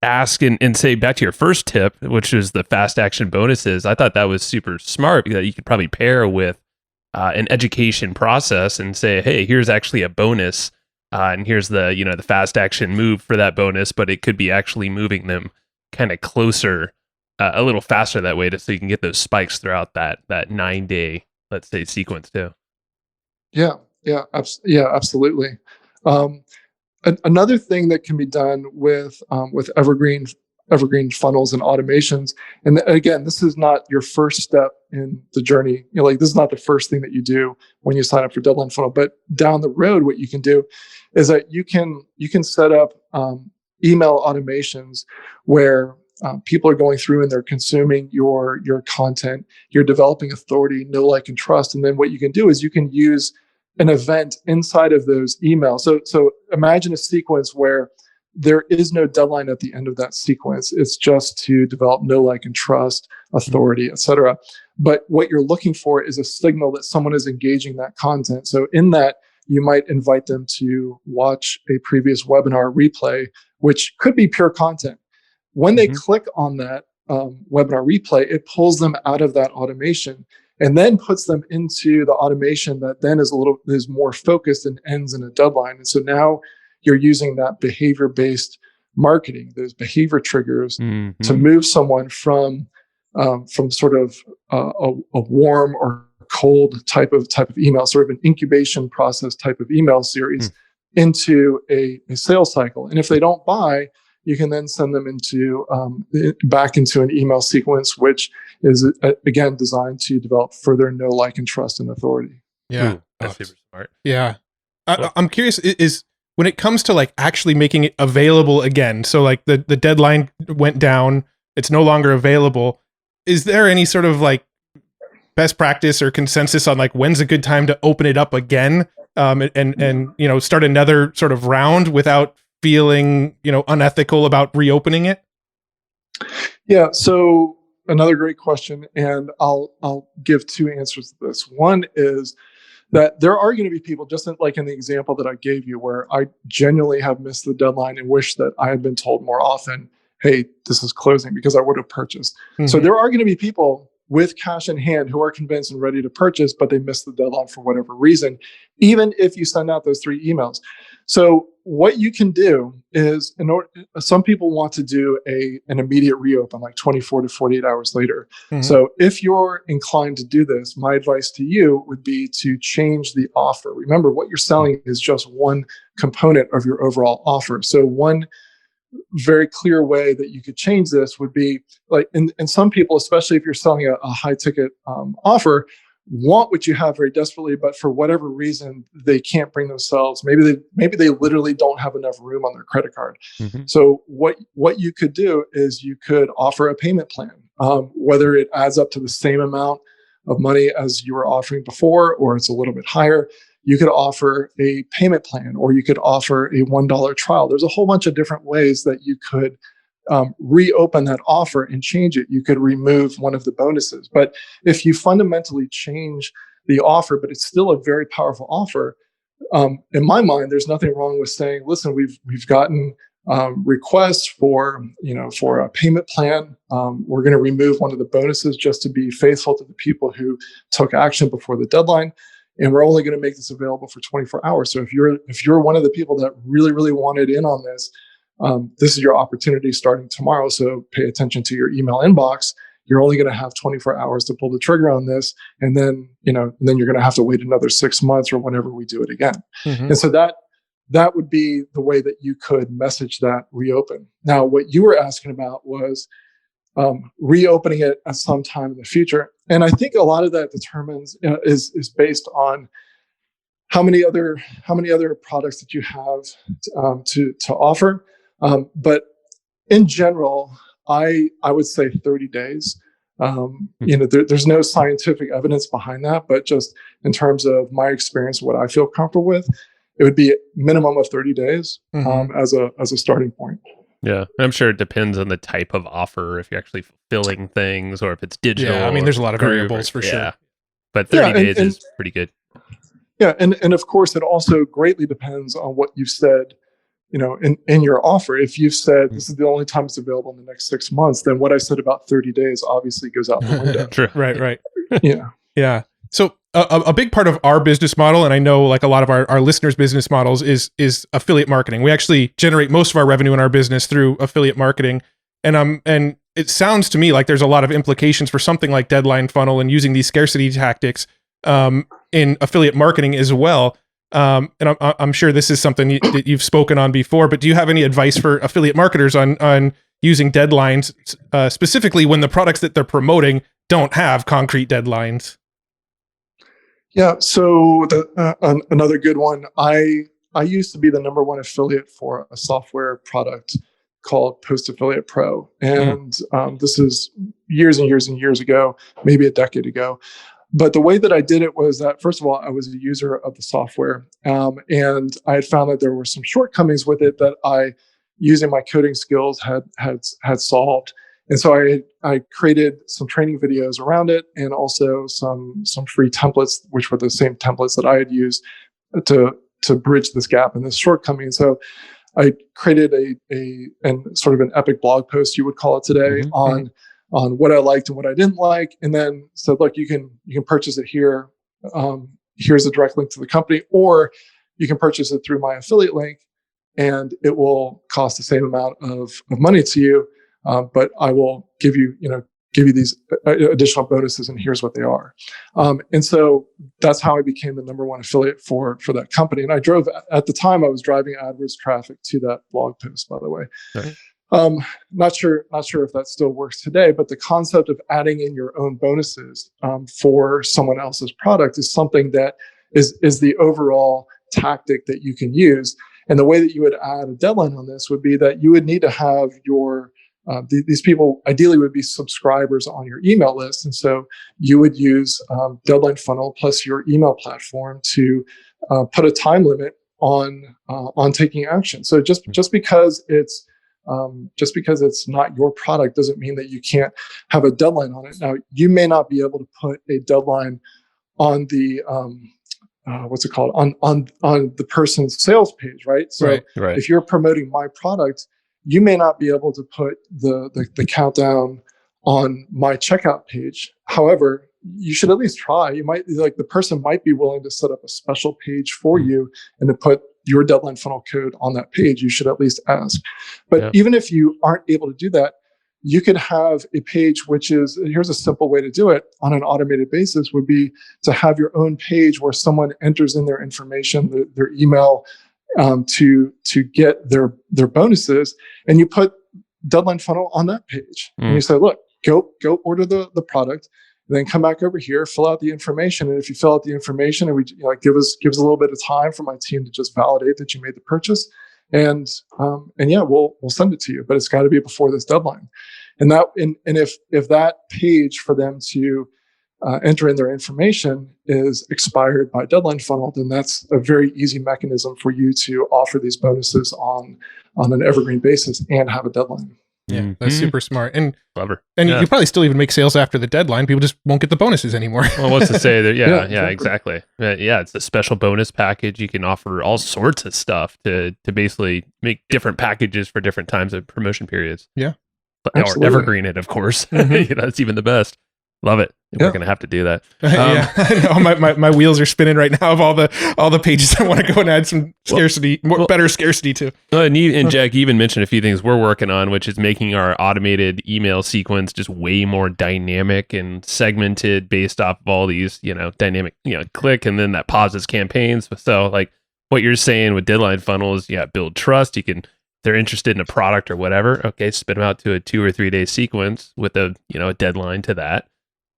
Speaker 2: ask and say back to your first tip, which is the fast action bonuses. I thought that was super smart because you could probably pair with an education process and say, hey, here's actually a bonus, and here's the fast action move for that bonus, but it could be actually moving them kind of closer, a little faster that way, so you can get those spikes throughout that 9-day, let's say, sequence too.
Speaker 1: Yeah, absolutely. Another thing that can be done with evergreen funnels and automations, and again, this is not your first step in the journey. This is not the first thing that you do when you sign up for Deadline Funnel, but down the road, what you can do is that you can set up email automations where people are going through and they're consuming your content. You're developing authority, know, like, and trust, and then what you can do is you can use an event inside of those emails. So imagine a sequence where there is no deadline at the end of that sequence. It's just to develop know, like, and trust, authority, etc. But what you're looking for is a signal that someone is engaging that content. So in that, you might invite them to watch a previous webinar replay, which could be pure content. When they click on that webinar replay, it pulls them out of that automation and then puts them into the automation that then is more focused and ends in a deadline. And so now you're using that behavior-based marketing, those behavior triggers, to move someone from sort of a warm or cold type of email, sort of an incubation process type of email series, into a sales cycle. And if they don't buy, you can then send them back into an email sequence, which is again designed to develop further know, like, and trust and authority.
Speaker 3: Yeah,
Speaker 2: that's super smart.
Speaker 3: Yeah, I'm curious. Is when it comes to like actually making it available again? So like the deadline went down, it's no longer available. Is there any sort of like best practice or consensus on like when's a good time to open it up again, and start another sort of round without feeling unethical about reopening it?
Speaker 1: Yeah, so another great question, and I'll give two answers to this. One is that there are going to be people, just like in the example that I gave you, where I genuinely have missed the deadline and wish that I had been told more often, hey, this is closing, because I would have purchased. So there are going to be people with cash in hand who are convinced and ready to purchase, but they missed the deadline for whatever reason, even if you send out those 3 emails. So what you can do is, some people want to do an immediate reopen, like 24 to 48 hours later. So if you're inclined to do this, my advice to you would be to change the offer. Remember, what you're selling is just one component of your overall offer. So one very clear way that you could change this would be like, and some people, especially if you're selling a high ticket offer, want what you have very desperately, but for whatever reason, they can't bring themselves. Maybe they literally don't have enough room on their credit card. So what you could do is you could offer a payment plan, whether it adds up to the same amount of money as you were offering before, or it's a little bit higher. You could offer a payment plan, or you could offer a $1 trial. There's a whole bunch of different ways that you could reopen that offer and change it. You could remove one of the bonuses. But if you fundamentally change the offer, but it's still a very powerful offer, in my mind, there's nothing wrong with saying, listen, we've gotten requests for a payment plan. We're going to remove one of the bonuses just to be faithful to the people who took action before the deadline. And we're only going to make this available for 24 hours. So if you're one of the people that really, really wanted in on this, this is your opportunity starting tomorrow. So pay attention to your email inbox. You're only going to have 24 hours to pull the trigger on this. And then you're going to have to wait another 6 months or whenever we do it again. And so that would be the way that you could message that reopen. Now, what you were asking about was reopening it at some time in the future. And I think a lot of that determines is based on how many other products that you have to offer. But in general, I would say 30 days. There's no scientific evidence behind that, but just in terms of my experience, what I feel comfortable with, it would be a minimum of 30 days as a starting point.
Speaker 2: Yeah, I'm sure it depends on the type of offer, if you're actually fulfilling things or if it's digital.
Speaker 3: Yeah, I mean, there's a lot of variables for sure.
Speaker 2: But 30 days is pretty good.
Speaker 1: Yeah, and of course, it also greatly depends on what you've said, in your offer. If you've said this is the only time it's available in the next 6 months, then what I said about 30 days obviously goes out the window.
Speaker 2: True.
Speaker 3: Right.
Speaker 1: Yeah.
Speaker 3: So a big part of our business model, and I know like a lot of our listeners' business models, is affiliate marketing. We actually generate most of our revenue in our business through affiliate marketing. And it sounds to me like there's a lot of implications for something like Deadline Funnel and using these scarcity tactics in affiliate marketing as well. And I'm sure this is something that you've spoken on before, but do you have any advice for affiliate marketers on using deadlines, specifically when the products that they're promoting don't have concrete deadlines?
Speaker 1: Yeah. So another good one. I used to be the number one affiliate for a software product called Post Affiliate Pro, and this is years and years and years ago, maybe a decade ago. But the way that I did it was that, first of all, I was a user of the software, and I had found that there were some shortcomings with it that I, using my coding skills, had solved. And so I created some training videos around it, and also some free templates, which were the same templates that I had used to bridge this gap and this shortcoming. So I created a sort of an epic blog post, you would call it today, on what I liked and what I didn't like, and then said, look, you can purchase it here. Here's a direct link to the company, or you can purchase it through my affiliate link, and it will cost the same amount of money to you. But I will give you these additional bonuses, and here's what they are. And so that's how I became the number one affiliate for that company. And at the time I was driving AdWords traffic to that blog post, by the way.
Speaker 2: Okay.
Speaker 1: Not sure if that still works today, but the concept of adding in your own bonuses for someone else's product is something that is the overall tactic that you can use. And the way that you would add a deadline on this would be that you would need to have your these people ideally would be subscribers on your email list, and so you would use Deadline Funnel plus your email platform to put a time limit on taking action. So just because it's not your product doesn't mean that you can't have a deadline on it. Now, you may not be able to put a deadline on the what's it called on the person's sales page, right? So
Speaker 2: right.
Speaker 1: If you're promoting my product, you may not be able to put the countdown on my checkout page. However, you should at least try. You might, like, the person might be willing to set up a special page for you and to put your Deadline Funnel code on that page. You should at least ask. But even if you aren't able to do that, you could have a page which is, here's a simple way to do it on an automated basis, would be to have your own page where someone enters in their information, their email, to get their bonuses, and you put Deadline Funnel on that page, and you say, look, go order the product, and then come back over here, fill out the information, and if you fill out the information, and give us a little bit of time for my team to just validate that you made the purchase, and we'll send it to you, but it's got to be before this deadline. And if that page for them to enter in their information is expired by Deadline Funnel, then that's a very easy mechanism for you to offer these bonuses on an evergreen basis and have a deadline.
Speaker 3: Yeah, that's super smart and
Speaker 2: clever.
Speaker 3: And you probably still even make sales after the deadline. People just won't get the bonuses anymore.
Speaker 2: Well, what's to say that? Yeah, exactly. It's a special bonus package. You can offer all sorts of stuff to basically make different packages for different times of promotion periods.
Speaker 3: Yeah,
Speaker 2: or evergreen it, of course. That's even the best. Love it. We're going to have to do that.
Speaker 3: I know. My wheels are spinning right now of all the pages I want to go and add some scarcity, better scarcity to.
Speaker 2: And Jack even mentioned a few things we're working on, which is making our automated email sequence just way more dynamic and segmented based off of all these, dynamic, click, and then that pauses campaigns. So like what you're saying with deadline funnels, build trust. You can, if they're interested in a product or whatever, okay, spit them out to a 2 or 3 day sequence with a deadline to that,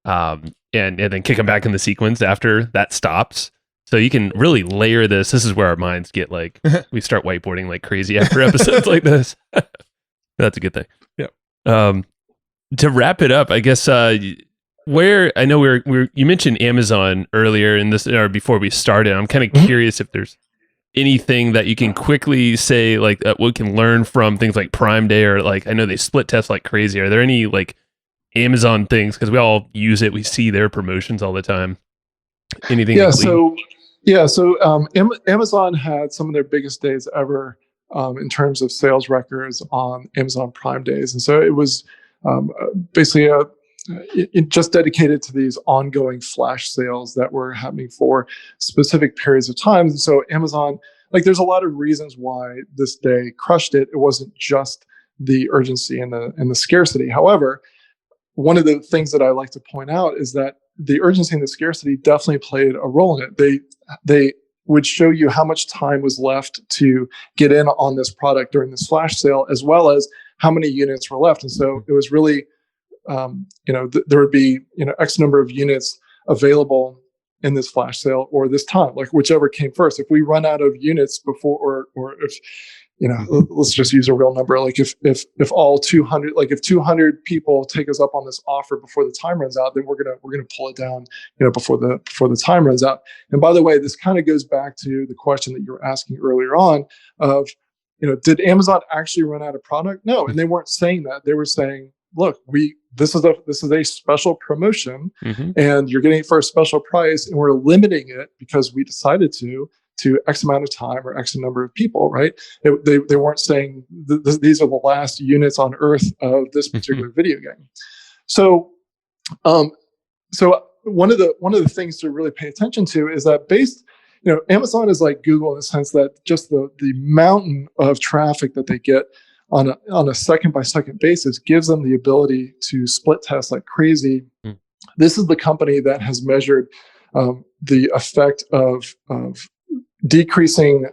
Speaker 2: and then kick them back in the sequence after that stops. So you can really layer this. This is where our minds get like, we start whiteboarding like crazy after episodes like this. That's a good thing.
Speaker 3: Yeah.
Speaker 2: To wrap it up, I guess, where I know you mentioned Amazon earlier in this, or before we started. I'm kind of curious if there's anything that you can quickly say, like we can learn from things like Prime Day, or like, I know they split test like crazy. Are there any like Amazon things? Because we all use it. We see their promotions all the time. Anything?
Speaker 1: Amazon had some of their biggest days ever in terms of sales records on Amazon Prime Days. And so it was basically it just dedicated to these ongoing flash sales that were happening for specific periods of time. And so Amazon, like, there's a lot of reasons why this day crushed it. It wasn't just the urgency and the scarcity. However, one of the things that I like to point out is that the urgency and the scarcity definitely played a role in it. They would show you how much time was left to get in on this product during this flash sale, as well as how many units were left. And so it was really, there would be, X number of units available in this flash sale or this time, like whichever came first. If we run out of units before, or if, let's just use a real number. Like if all 200, like if 200 people take us up on this offer before the time runs out, then we're gonna pull it down, before the time runs out. And by the way, this kind of goes back to the question that you were asking earlier on of, did Amazon actually run out of product? No, and they weren't saying that. They were saying, look, this is a special promotion, and you're getting it for a special price, and we're limiting it because we decided to X amount of time or X number of people, right? They weren't saying these are the last units on earth of this particular video game. So one of the things to really pay attention to is that Amazon is like Google in the sense that just the mountain of traffic that they get on a second by second basis gives them the ability to split test like crazy. This is the company that has measured the effect of decreasing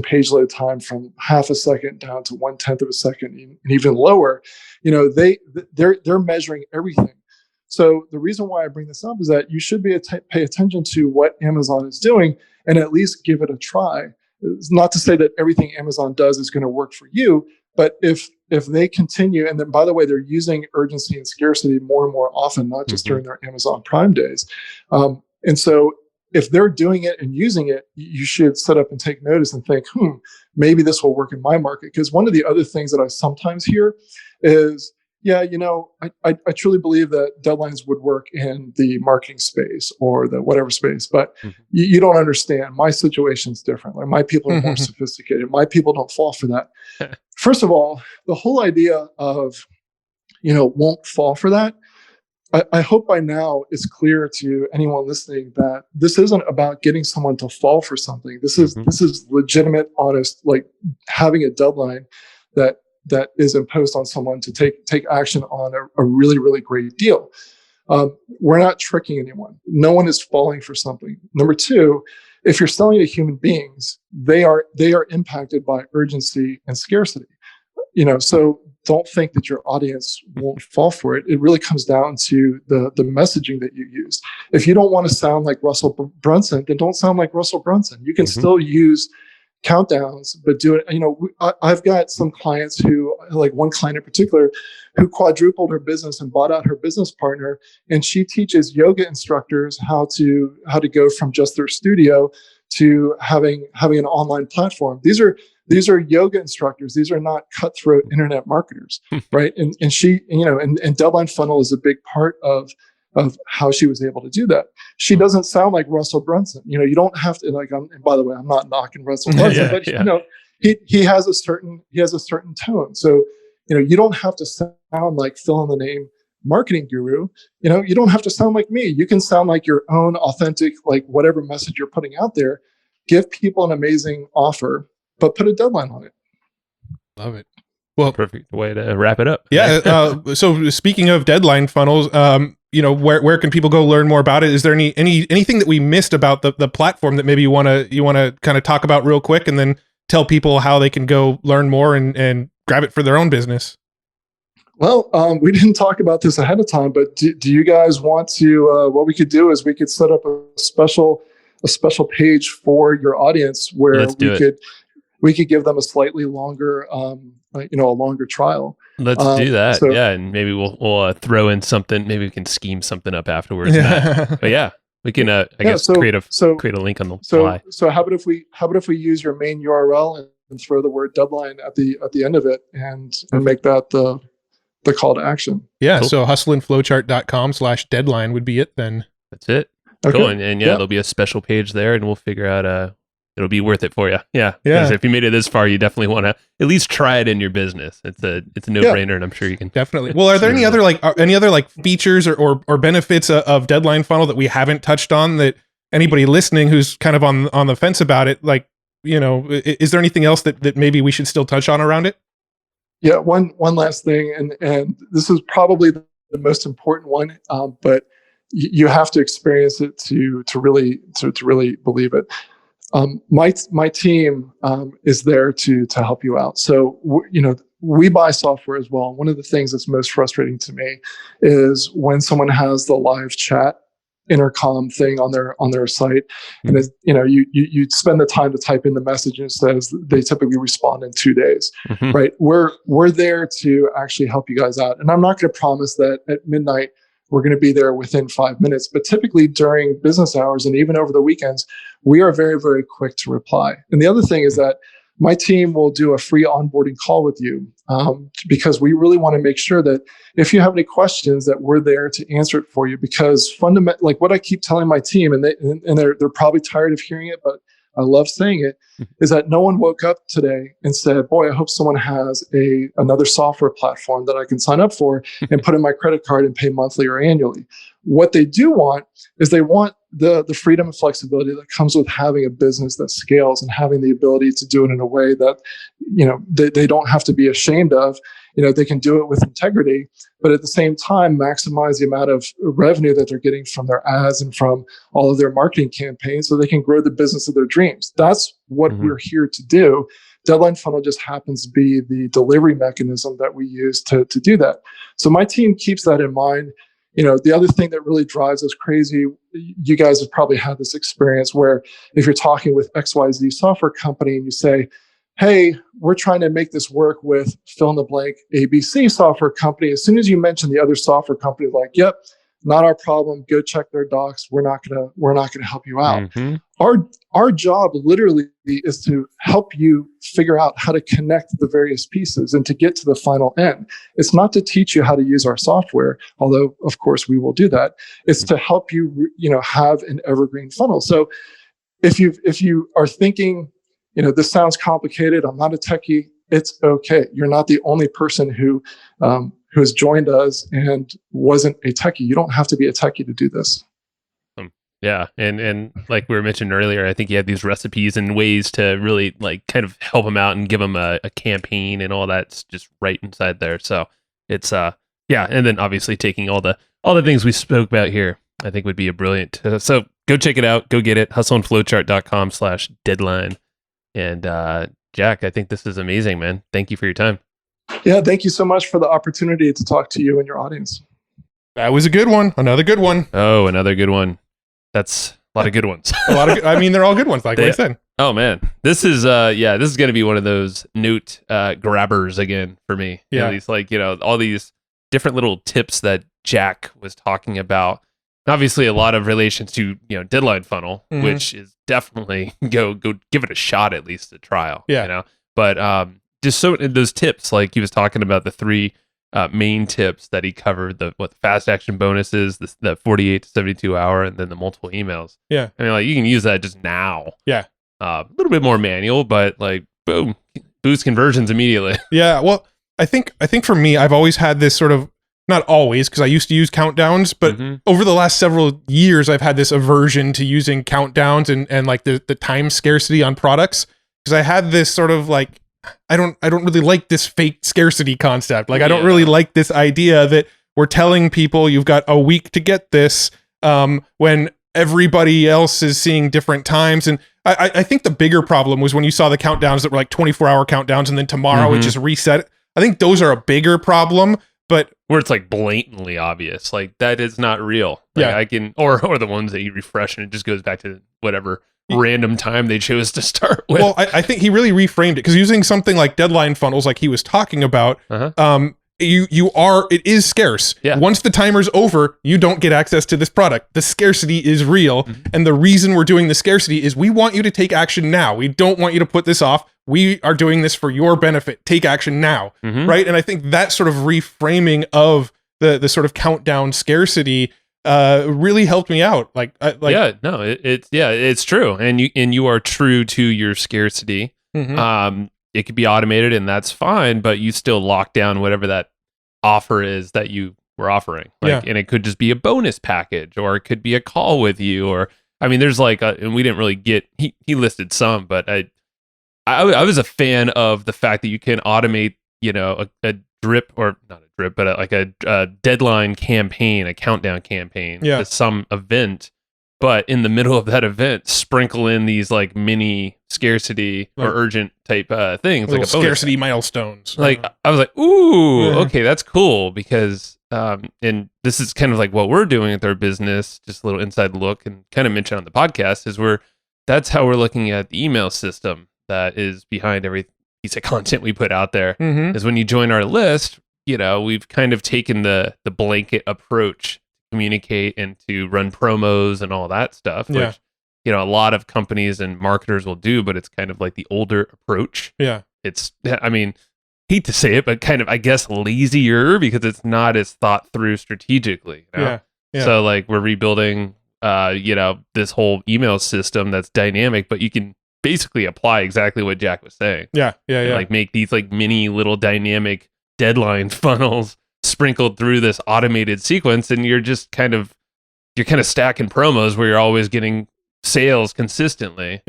Speaker 1: page load time from half a second down to 1/10 of a second, and even lower. They're measuring everything. So the reason why I bring this up is that you should pay attention to what Amazon is doing and at least give it a try. It's not to say that everything Amazon does is going to work for you, but if they continue, and then by the way, they're using urgency and scarcity more and more often, not just during their Amazon Prime days. And so if they're doing it and using it, you should sit up and take notice and think, maybe this will work in my market. Because one of the other things that I sometimes hear is, I truly believe that deadlines would work in the marketing space or the whatever space, but you don't understand. My situation's different. Like, my people are more sophisticated. My people don't fall for that. First of all, the whole idea of, won't fall for that. I hope by now it's clear to anyone listening that this isn't about getting someone to fall for something. This is legitimate, honest, like having a deadline that is imposed on someone to take action on a really, really great deal. We're not tricking anyone. No one is falling for something. Number two, if you're selling to human beings, they are impacted by urgency and scarcity. So don't think that your audience won't fall for it. It really comes down to the messaging that you use. If you don't want to sound like Russell Brunson, then don't sound like Russell Brunson. You can still use countdowns, but do it. I've got some clients who, like one client in particular, who quadrupled her business and bought out her business partner, and she teaches yoga instructors how to go from just their studio to having an online platform. These are yoga instructors. These are not cutthroat internet marketers, right? And she, and Deadline Funnel is a big part of how she was able to do that. She doesn't sound like Russell Brunson. You don't have to, like, and by the way, I'm not knocking Russell Brunson, but he has a certain tone. So, you don't have to sound like fill in the name marketing guru. You don't have to sound like me. You can sound like your own authentic, like whatever message you're putting out there. Give people an amazing offer, but put a deadline on it.
Speaker 3: Love it. Well,
Speaker 2: perfect way to wrap it up.
Speaker 3: Yeah. So speaking of deadline funnels, where can people go learn more about it? Is there anything that we missed about the platform that maybe you want to kind of talk about real quick, and then tell people how they can go learn more and grab it for their own business?
Speaker 1: Well, we didn't talk about this ahead of time, but do you guys want to, what we could do is we could set up a special page for your audience where we could give them a slightly longer, a longer trial.
Speaker 2: Let's do that. And maybe we'll throw in something. Maybe we can scheme something up afterwards. But yeah, we can, create a link on the fly.
Speaker 1: So how about if we use your main URL and throw the word deadline at the end of it and make that the call to action.
Speaker 3: Yeah. Cool. So hustleandflowchart.com/deadline would be it then.
Speaker 2: That's it.
Speaker 1: Okay.
Speaker 2: Cool. And there'll be a special page there, and we'll figure out, it'll be worth it for you. Yeah. Because if you made it this far, you definitely want to at least try it in your business. It's a no-brainer, and I'm sure you can.
Speaker 3: Definitely. Well, are there any other features or benefits of Deadline Funnel that we haven't touched on that anybody listening who's kind of on the fence about it, is there anything else that maybe we should still touch on around it?
Speaker 1: Yeah, one last thing, and this is probably the most important one, but you have to experience it to really believe it. My team is there to help you out. So we buy software as well. One of the things that's most frustrating to me is when someone has the live chat intercom thing on their site, and you spend the time to type in the message, and it says they typically respond in 2 days. Right? We're there to actually help you guys out, and I'm not going to promise that at midnight we're going to be there within 5 minutes, but typically during business hours and even over the weekends, we are very, very quick to reply. And the other thing is that my team will do a free onboarding call with you, because we really want to make sure that if you have any questions, that we're there to answer it for you. Because fundamentally, like what I keep telling my team, and they're probably tired of hearing it, but I love saying it, is that no one woke up today and said, boy, I hope someone has another software platform that I can sign up for and put in my credit card and pay monthly or annually. What they do want is they want the freedom and flexibility that comes with having a business that scales and having the ability to do it in a way that, they don't have to be ashamed of. They can do it with integrity, but at the same time, maximize the amount of revenue that they're getting from their ads and from all of their marketing campaigns so they can grow the business of their dreams. That's what we're here to do. Deadline Funnel just happens to be the delivery mechanism that we use to do that. So my team keeps that in mind. The other thing that really drives us crazy, you guys have probably had this experience where if you're talking with XYZ software company and you say, hey, we're trying to make this work with fill in the blank ABC software company. As soon as you mention the other software company, like, yep, not our problem. Go check their docs. We're not gonna help you out. Our job literally is to help you figure out how to connect the various pieces and to get to the final end. It's not to teach you how to use our software, although of course we will do that. It's to help you, have an evergreen funnel. So if you are thinking, this sounds complicated, I'm not a techie, it's okay. You're not the only person who has joined us and wasn't a techie. You don't have to be a techie to do this.
Speaker 2: Yeah. And like we were mentioning earlier, I think you have these recipes and ways to really kind of help them out and give them a campaign and all that's just right inside there. So it's, and then obviously taking all the things we spoke about here, I think would be a brilliant. So go check it out. Go get it. hustleandflowchart.com/deadline. And Jack, I think this is amazing, man. Thank you for your time.
Speaker 1: Yeah, thank you so much for the opportunity to talk to you and your audience.
Speaker 3: That was a good one. Another good one.
Speaker 2: Oh, another good one. That's a lot of good ones.
Speaker 3: They're all good ones, like I said.
Speaker 2: Oh man, this is going to be one of those note grabbers again for me.
Speaker 3: Yeah,
Speaker 2: at least all these different little tips that Jack was talking about. Obviously, a lot of relation to Deadline Funnel, which is definitely go give it a shot, at least a trial.
Speaker 3: Yeah,
Speaker 2: but just so those tips, like he was talking about the three main tips that he covered: the fast action bonuses, the 48 to 72 hour, and then the multiple emails.
Speaker 3: Yeah,
Speaker 2: I mean, you can use that just now.
Speaker 3: Yeah,
Speaker 2: a little bit more manual, but boom, boost conversions immediately.
Speaker 3: Yeah, well, I think for me, I've always had this sort of. Not always, because I used to use countdowns, but over the last several years, I've had this aversion to using countdowns and the time scarcity on products, because I had this sort of I don't really like this fake scarcity concept. I don't really like this idea that we're telling people you've got a week to get this, when everybody else is seeing different times. And I think the bigger problem was when you saw the countdowns that were like 24-hour countdowns, and then tomorrow it just reset. I think those are a bigger problem, but
Speaker 2: where it's like blatantly obvious, like that is not real. Like I can, or the ones that you refresh and it just goes back to whatever random time they chose to start with.
Speaker 3: Well, I think he really reframed it, because using something like deadline funnels, like he was talking about, it is scarce.
Speaker 2: Yeah.
Speaker 3: Once the timer's over, you don't get access to this product. The scarcity is real. And the reason we're doing the scarcity is we want you to take action now. We don't want you to put this off. We are doing this for your benefit. Take action now. Right. And I think that sort of reframing of the sort of countdown scarcity really helped me out.
Speaker 2: It's true. And you are true to your scarcity. It could be automated and that's fine, but you still lock down whatever that offer is that you were offering. And it could just be a bonus package, or it could be a call with you, or, I mean, there's and we didn't really get, he listed some, but I was a fan of the fact that you can automate, a drip, or not a drip, but a deadline campaign, a countdown campaign to some event. But in the middle of that event, sprinkle in these like mini scarcity or urgent type things, like a
Speaker 3: scarcity milestones.
Speaker 2: Like I was like, ooh, okay, that's cool, because and this is kind of like what we're doing with our business, just a little inside look, and kind of mentioned on the podcast is that's how we're looking at the email system that is behind every piece of content we put out there. Is when you join our list, we've kind of taken the blanket approach, communicate and to run promos and all that stuff, which a lot of companies and marketers will do, but it's kind of like the older approach. It's, I mean, hate to say it, but kind of, I guess, lazier, because it's not as thought through strategically. So like we're rebuilding this whole email system that's dynamic, but you can basically apply exactly what Jack was saying. Like make these like mini little dynamic deadline funnels sprinkled through this automated sequence, and you're kind of stacking promos where you're always getting sales consistently.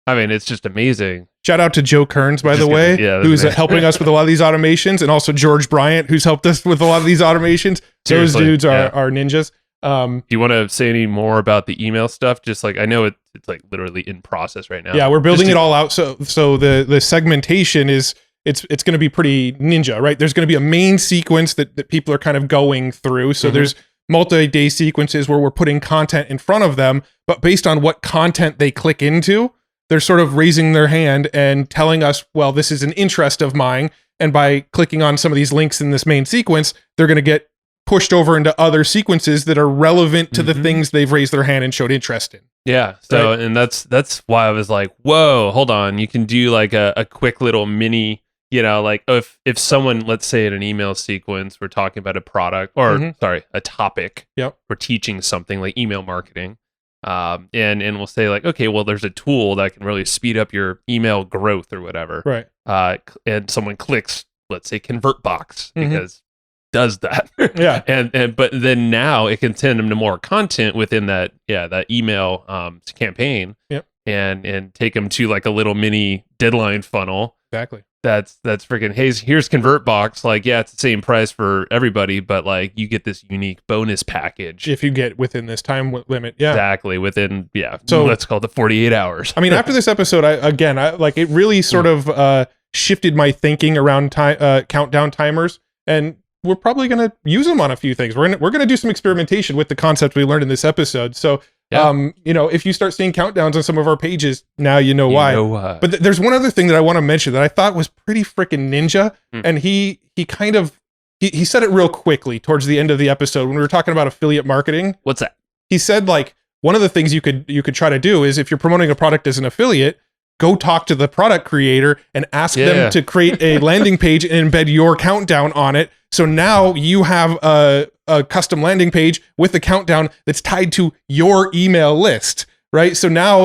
Speaker 2: I mean, it's just amazing.
Speaker 3: Shout out to Joe Kearns, by the way, who's helping us with a lot of these automations, and also George Bryant, who's helped us with a lot of these automations. Seriously, those dudes are ninjas.
Speaker 2: Do you want to say any more about the email stuff? Just like, I know it's like literally in process right now.
Speaker 3: Yeah, we're building it all out. So the segmentation is, it's going to be pretty ninja, right? There's going to be a main sequence that people are kind of going through. So there's multi-day sequences where we're putting content in front of them, but based on what content they click into, they're sort of raising their hand and telling us, well, this is an interest of mine. And by clicking on some of these links in this main sequence, they're going to get pushed over into other sequences that are relevant to the things they've raised their hand and showed interest in.
Speaker 2: Yeah. So, and that's why I was like, whoa, hold on. You can do like a quick little mini, like if someone, let's say in an email sequence, we're talking about a product or a topic. We're teaching something like email marketing. And we'll say like, okay, well, there's a tool that can really speed up your email growth or whatever.
Speaker 3: Right.
Speaker 2: And someone clicks, let's say Convertbox, because does that. And but then now it can send them to more content within that email campaign. And take them to like a little mini deadline funnel.
Speaker 3: Exactly.
Speaker 2: That's freaking, hey, here's Convertbox. Like, it's the same price for everybody, but like you get this unique bonus package
Speaker 3: if you get within this time limit.
Speaker 2: Exactly, within so let's call it the 48 hours.
Speaker 3: I mean, after this episode, I like it really sort of shifted my thinking around countdown timers, and we're probably going to use them on a few things. We're going to do some experimentation with the concept we learned in this episode. So if you start seeing countdowns on some of our pages, now you know why. But there's one other thing that I want to mention that I thought was pretty freaking ninja, and he kind of he said it real quickly towards the end of the episode when we were talking about affiliate marketing.
Speaker 2: What's that?
Speaker 3: He said like one of the things you could try to do is if you're promoting a product as an affiliate, go talk to the product creator and ask them to create a landing page and embed your countdown on it. So now you have a custom landing page with a countdown that's tied to your email list, right? So now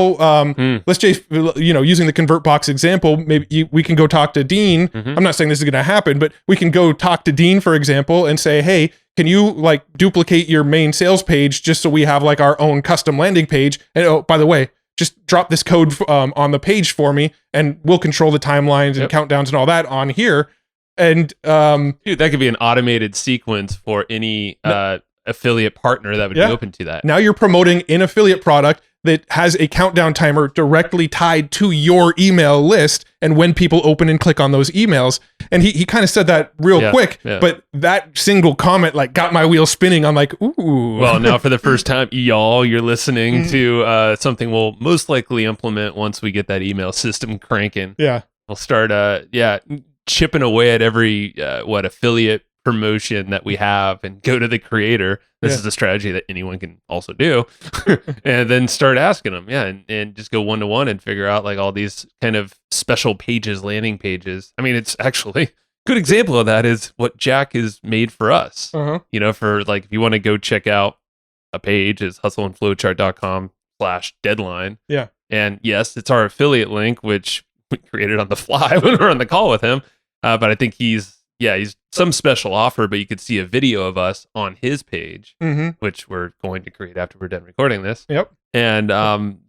Speaker 3: let's just, using the Convertbox example, maybe we can go talk to Dean. I'm not saying this is going to happen, but we can go talk to Dean, for example, and say, hey, can you like duplicate your main sales page just so we have like our own custom landing page? And oh, by the way, just drop this code on the page for me, and we'll control the timelines and countdowns and all that on here. And
Speaker 2: dude, that could be an automated sequence for any affiliate partner that would be open to that.
Speaker 3: Now you're promoting an affiliate product that has a countdown timer directly tied to your email list and when people open and click on those emails. And he kind of said that real quick, but that single comment like got my wheel spinning. I'm like, ooh.
Speaker 2: Well, now for the first time, y'all, you're listening to something we'll most likely implement once we get that email system cranking.
Speaker 3: Yeah.
Speaker 2: We'll start chipping away at every affiliate promotion that we have and go to the creator. This is a strategy that anyone can also do. And then start asking them, and just go one-to-one and figure out like all these kind of special pages, landing pages. I mean, it's actually good example of that is what Jack has made for us. You know, for like, if you want to go check out a page, it's hustleandflowchart.com/deadline.
Speaker 3: Yeah.
Speaker 2: And yes, it's our affiliate link, which we created on the fly when we were on the call with him. But I think he's some special offer, but you could see a video of us on his page, which we're going to create after we're done recording this.
Speaker 3: Yep.
Speaker 2: And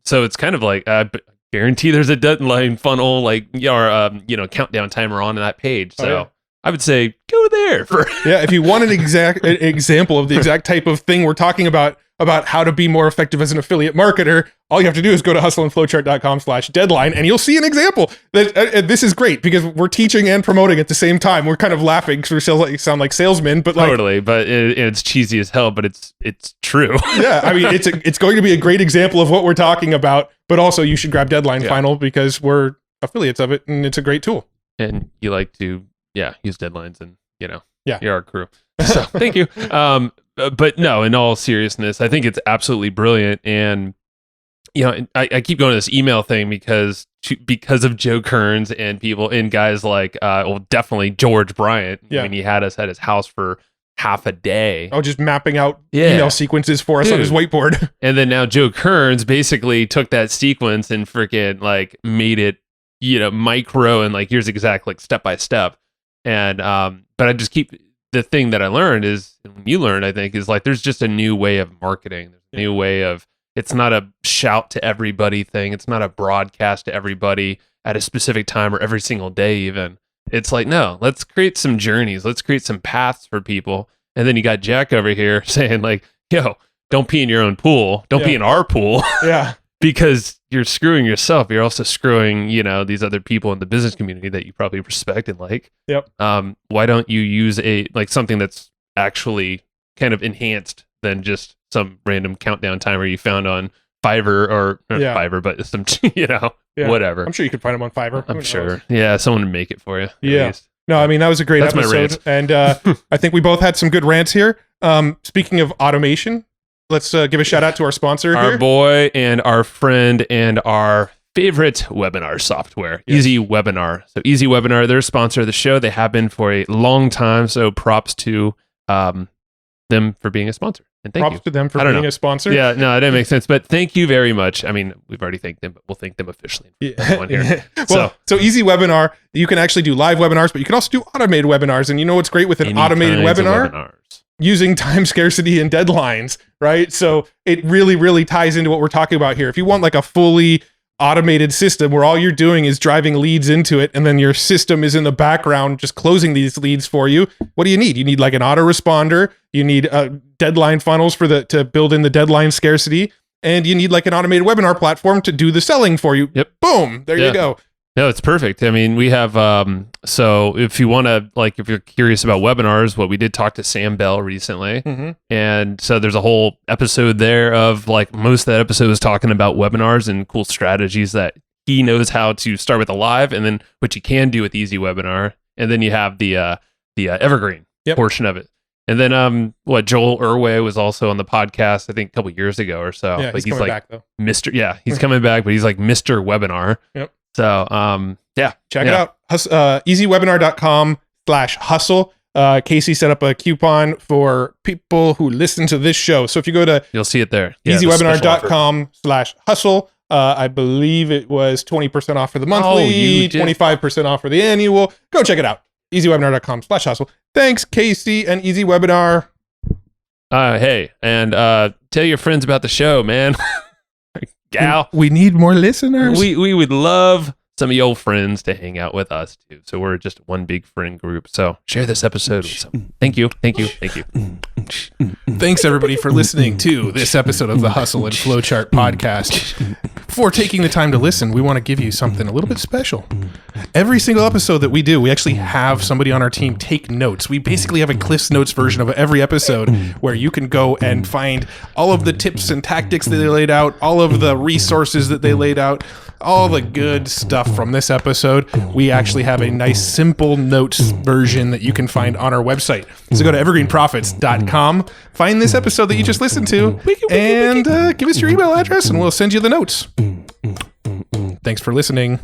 Speaker 2: so it's kind of like, I guarantee there's a deadline funnel, like, or, countdown timer on that page. So I would say go there for.
Speaker 3: If you want an example of the exact type of thing we're talking about how to be more effective as an affiliate marketer, all you have to do is go to hustleandflowchart.com/deadline and you'll see an example. That this is great because we're teaching and promoting at the same time. We're kind of laughing because we sound like salesmen, but
Speaker 2: totally. But it's cheesy as hell, but it's true.
Speaker 3: Yeah, I mean it's going to be a great example of what we're talking about. But also you should grab Deadline Final because we're affiliates of it and it's a great tool.
Speaker 2: And you like to use deadlines and you're our crew. So thank you. But no, in all seriousness, I think it's absolutely brilliant. And, I keep going to this email thing because of Joe Kearns and people and guys like, definitely George Bryant. I mean, he had us at his house for half a day.
Speaker 3: Oh, just mapping out email sequences for us on his whiteboard.
Speaker 2: And then now Joe Kearns basically took that sequence and freaking like made it, micro and like, here's exact like step by step. And, but I just the thing that I learned is, and you learned, I think, is like there's just a new way of marketing. There's a new way of, it's not a shout to everybody thing. It's not a broadcast to everybody at a specific time or every single day even. It's like, no, let's create some journeys. Let's create some paths for people. And then you got Jack over here saying like, yo, don't pee in your own pool. Don't pee in our pool.
Speaker 3: Yeah.
Speaker 2: Because you're screwing yourself. You're also screwing, these other people in the business community that you probably respect and like.
Speaker 3: Yep.
Speaker 2: Why don't you use something that's actually kind of enhanced than just some random countdown timer you found on Fiverr or not Fiverr, but some, whatever.
Speaker 3: I'm sure you could find them on Fiverr.
Speaker 2: I'm sure. Yeah, someone would make it for you.
Speaker 3: Yeah. No, I mean, that was a great episode. My rant. And I think we both had some good rants here. Speaking of automation, let's give a shout out to our sponsor
Speaker 2: our
Speaker 3: here.
Speaker 2: Boy and our friend and our favorite webinar software, Easy Webinar. So Easy Webinar, they're a sponsor of the show. They have been for a long time. So props to them for being a sponsor. And thank you.
Speaker 3: Props to them for being a sponsor.
Speaker 2: Yeah, no, that didn't make sense. But thank you very much. I mean, we've already thanked them, but we'll thank them officially. One here.
Speaker 3: So Easy Webinar, you can actually do live webinars, but you can also do automated webinars. And you know what's great with an automated webinar? Using time scarcity and deadlines, right? So it really, really ties into what we're talking about here. If you want like a fully automated system where all you're doing is driving leads into it and then your system is in the background just closing these leads for you, what do you need? You need like an autoresponder, you need deadline funnels to build in the deadline scarcity, and you need like an automated webinar platform to do the selling for you.
Speaker 2: Yep.
Speaker 3: Boom, there you go.
Speaker 2: No, it's perfect. I mean, we have, so if you want to, like, if you're curious about webinars, we did talk to Sam Bell recently. And so there's a whole episode there of like, most of that episode was talking about webinars and cool strategies that he knows how to start with a live and then what you can do with Easy Webinar. And then you have the evergreen portion of it. And then, Joel Irway was also on the podcast, I think a couple years ago or so.
Speaker 3: Yeah,
Speaker 2: but
Speaker 3: he's coming back though.
Speaker 2: He's coming back, but he's like Mr. Webinar.
Speaker 3: Yep.
Speaker 2: So,
Speaker 3: check it out. Easywebinar.com/hustle. Casey set up a coupon for people who listen to this show. So if you go to,
Speaker 2: you'll see it there.
Speaker 3: Easywebinar.com/hustle. I believe it was 20% off for the monthly, 25% off for the annual. Go check it out. Easywebinar.com/hustle. Thanks, Casey and Easy Webinar.
Speaker 2: Hey, and tell your friends about the show, man. Gal,
Speaker 3: we need more listeners.
Speaker 2: We would love some of your friends to hang out with us too. So we're just one big friend group. So share this episode with someone. Thank you.
Speaker 3: Thanks everybody for listening to this episode of the Hustle and Flowchart podcast. Before taking the time to listen, we want to give you something a little bit special. Every single episode that we do, we actually have somebody on our team take notes. We basically have a Cliff's Notes version of every episode where you can go and find all of the tips and tactics that they laid out, all of the resources that they laid out, all the good stuff from this episode. We actually have a nice simple notes version that you can find on our website. So go to evergreenprofits.com, find this episode that you just listened to, and give us your email address and we'll send you the notes. Thanks for listening.